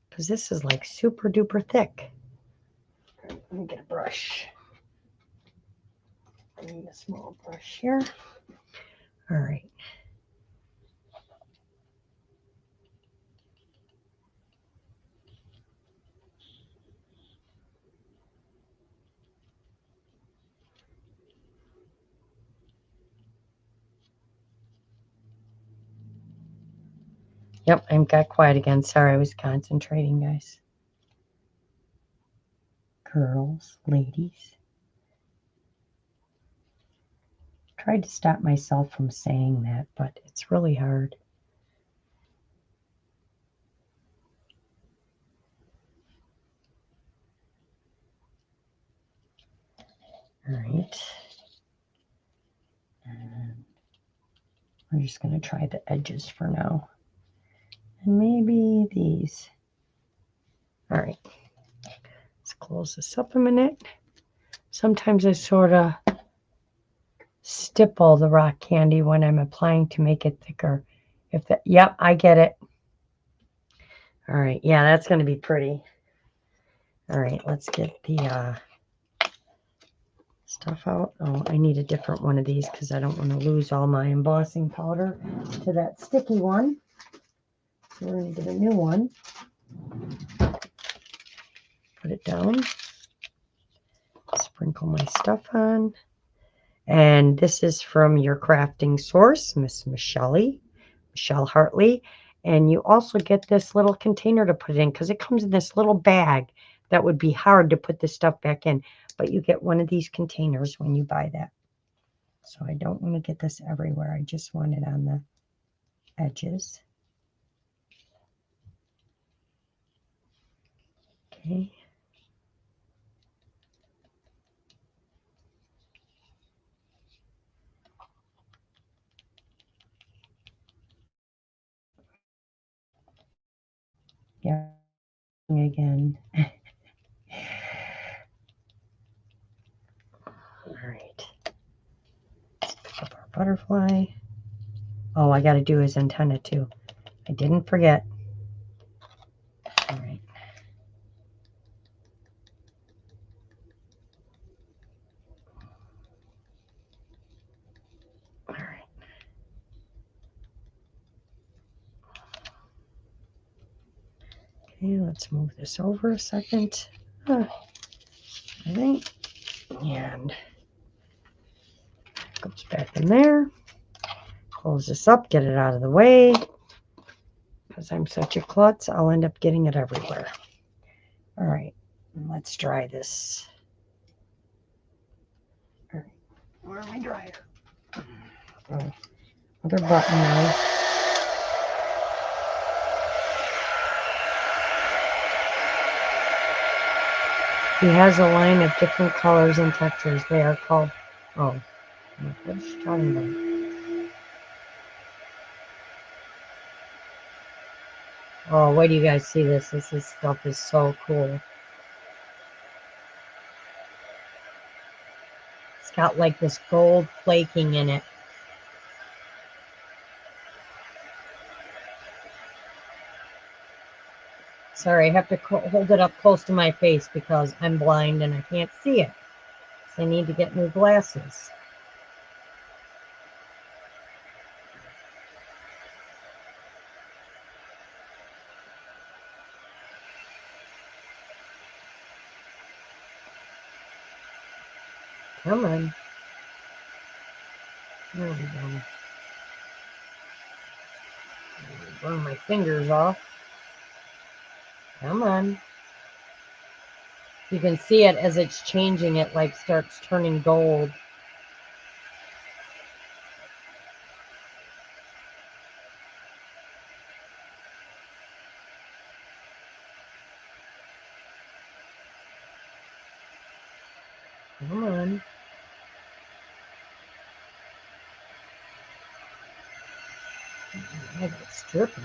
because this is like super duper thick. Let me get a brush. I need a small brush here. All right. Yep, I got quiet again. Sorry, I was concentrating, guys. Girls, ladies. Tried to stop myself from saying that, but it's really hard. All right. And we're just going to try the edges for now. And maybe these. All right. Let's close this up a minute. Sometimes I sort of stipple the rock candy when I'm applying to make it thicker. If that, yep, I get it. All right. Yeah, that's going to be pretty. All right. Let's get the stuff out. Oh, I need a different one of these because I don't want to lose all my embossing powder to that sticky one. So we're going to get a new one. Put it down. Sprinkle my stuff on. And this is from your crafting source, Miss Michelle Hartley. And you also get this little container to put it in because it comes in this little bag that would be hard to put this stuff back in. But you get one of these containers when you buy that. So I don't want to get this everywhere. I just want it on the edges. Okay. Yeah, again. All right. Up our butterfly. Oh, I got to do his antenna too. I didn't forget. All right. All right. Okay, let's move this over a second. All right. And goes back in there. Close this up, get it out of the way. Because I'm such a klutz, I'll end up getting it everywhere. All right, let's dry this. All right, where's my dryer? Oh, other button now. He has a line of different colors and textures. They are called, oh, what is she talking about? Oh, wait do you guys see this? This stuff is so cool. It's got like this gold flaking in it. Sorry, I have to hold it up close to my face because I'm blind and I can't see it. So I need to get new glasses. Come on. There we go. Burn my fingers off. Come on. You can see it as it's changing, it like starts turning gold. Come on. Oh, it's dripping.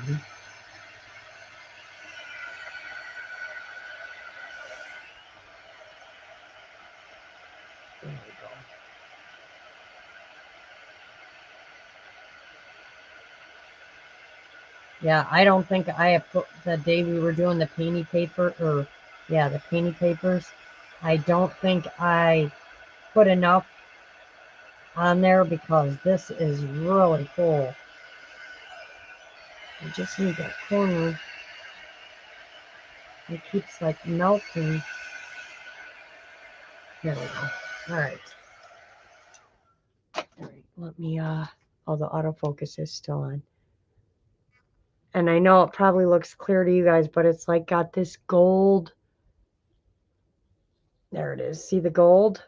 There we go. Yeah, I don't think I have put the day we were doing the painty paper, or yeah, the painty papers. I don't think I put enough on there because this is really cool. I just need that corner. It keeps like melting. There we go. All right. All right. Let me, oh, the autofocus is still on. And I know it probably looks clear to you guys, but it's like got this gold. There it is. See the gold?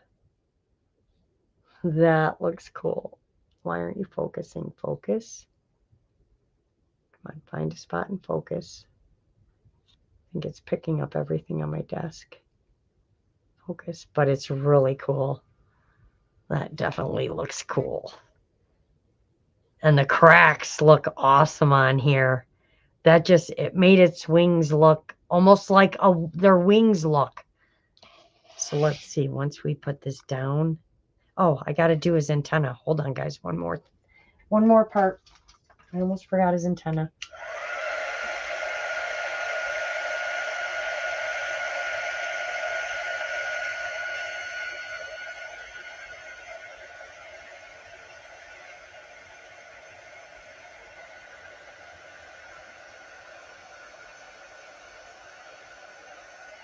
That looks cool. Why aren't you focusing? Focus. Come on, find a spot and focus. I think it's picking up everything on my desk. Focus, but it's really cool. That definitely looks cool. And the cracks look awesome on here. That just, it made its wings look almost like their wings look. So let's see, once we put this down. Oh, I got to do his antenna. Hold on, guys. One more part. I almost forgot his antenna.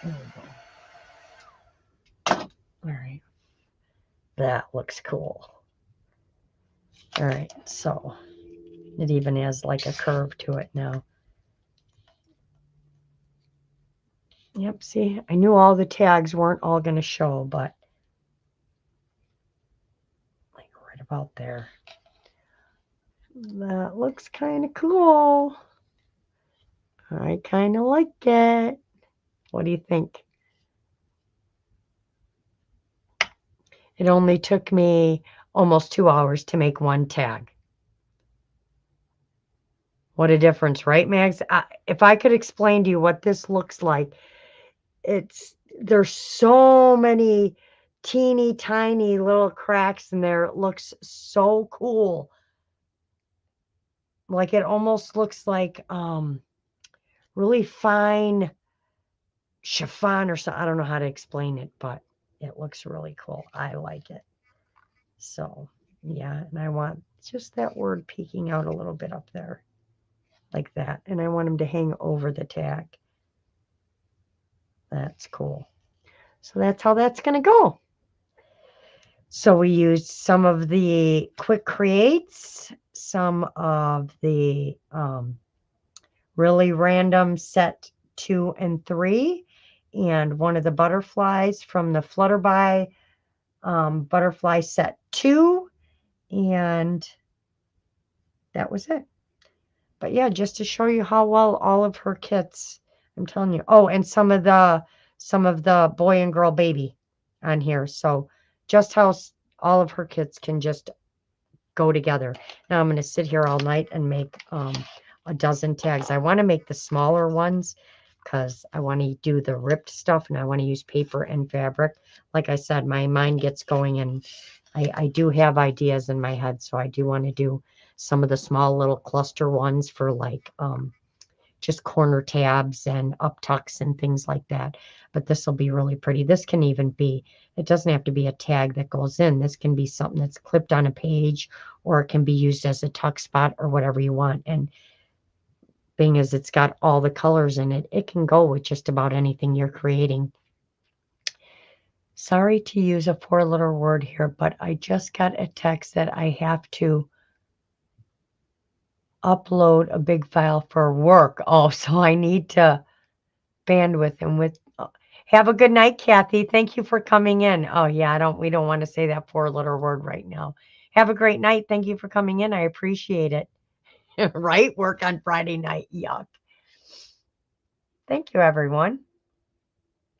There we go. All right. That looks cool. All right, so it even has like a curve to it now. Yep, see, I knew all the tags weren't all going to show, but like right about there. That looks kind of cool. I kind of like it. What do you think? It only took me almost 2 hours to make one tag. What a difference, right, Mags? If I could explain to you what this looks like, there's so many teeny tiny little cracks in there. It looks so cool. Like it almost looks like really fine chiffon or something. I don't know how to explain it, but it looks really cool. I like it. So, yeah, and I want just that word peeking out a little bit up there like that. And I want him to hang over the tag. That's cool. So that's how that's going to go. So we used some of the quick creates, some of the really random set 2 and 3, and one of the butterflies from the Flutterby butterfly set 2, and that was it. But yeah, just to show you how well all of her kits, I'm telling you. Oh, and some of the boy and girl baby on here. So just how all of her kits can just go together. Now I'm going to sit here all night and make a dozen tags. I want to make the smaller ones because I want to do the ripped stuff and I want to use paper and fabric. Like I said, my mind gets going and I do have ideas in my head, so I do want to do some of the small little cluster ones for like just corner tabs and up tucks and things like that. But this will be really pretty. This can even be, it doesn't have to be a tag that goes in. This can be something that's clipped on a page, or it can be used as a tuck spot or whatever you want. And being as it's got all the colors in it, it can go with just about anything you're creating. Sorry to use a 4-letter word here, but I just got a text that I have to upload a big file for work. Oh, so I need to bandwidth and with. Have a good night, Kathy. Thank you for coming in. Oh yeah, we don't want to say that 4-letter word right now. Have a great night. Thank you for coming in. I appreciate it. Right? Work on Friday night. Yuck. Thank you, everyone.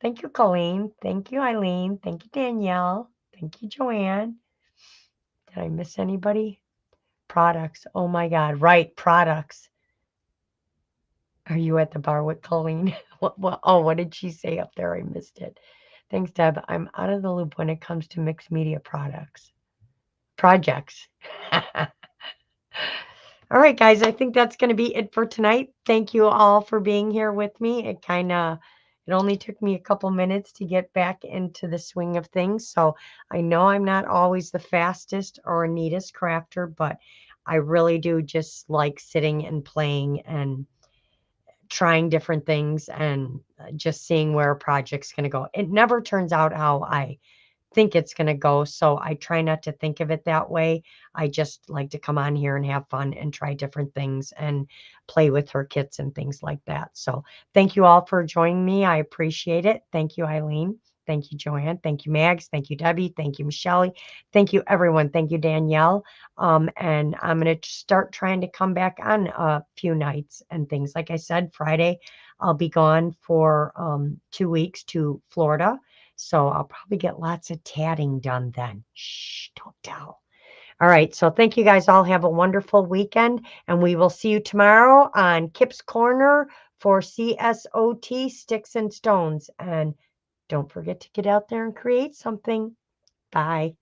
Thank you, Colleen. Thank you, Eileen. Thank you, Danielle. Thank you, Joanne. Did I miss anybody? Products. Oh my God. Right. Products. Are you at the bar with Colleen? What did she say up there? I missed it. Thanks, Deb. I'm out of the loop when it comes to mixed media projects. All right, guys, I think that's going to be it for tonight. Thank you all for being here with me. It only took me a couple minutes to get back into the swing of things. So I know I'm not always the fastest or neatest crafter, but I really do just like sitting and playing and trying different things and just seeing where a project's going to go. It never turns out how I think it's going to go. So I try not to think of it that way. I just like to come on here and have fun and try different things and play with her kits and things like that. So thank you all for joining me. I appreciate it. Thank you, Eileen. Thank you, Joanne. Thank you, Mags. Thank you, Debbie. Thank you, Michelle. Thank you, everyone. Thank you, Danielle. And I'm going to start trying to come back on a few nights and things. Like I said, Friday, I'll be gone for 2 weeks to Florida. So I'll probably get lots of tatting done then. Shh, don't tell. All right. So thank you guys all. Have a wonderful weekend. And we will see you tomorrow on Kip's Corner for CSOT Sticks and Stones. And don't forget to get out there and create something. Bye.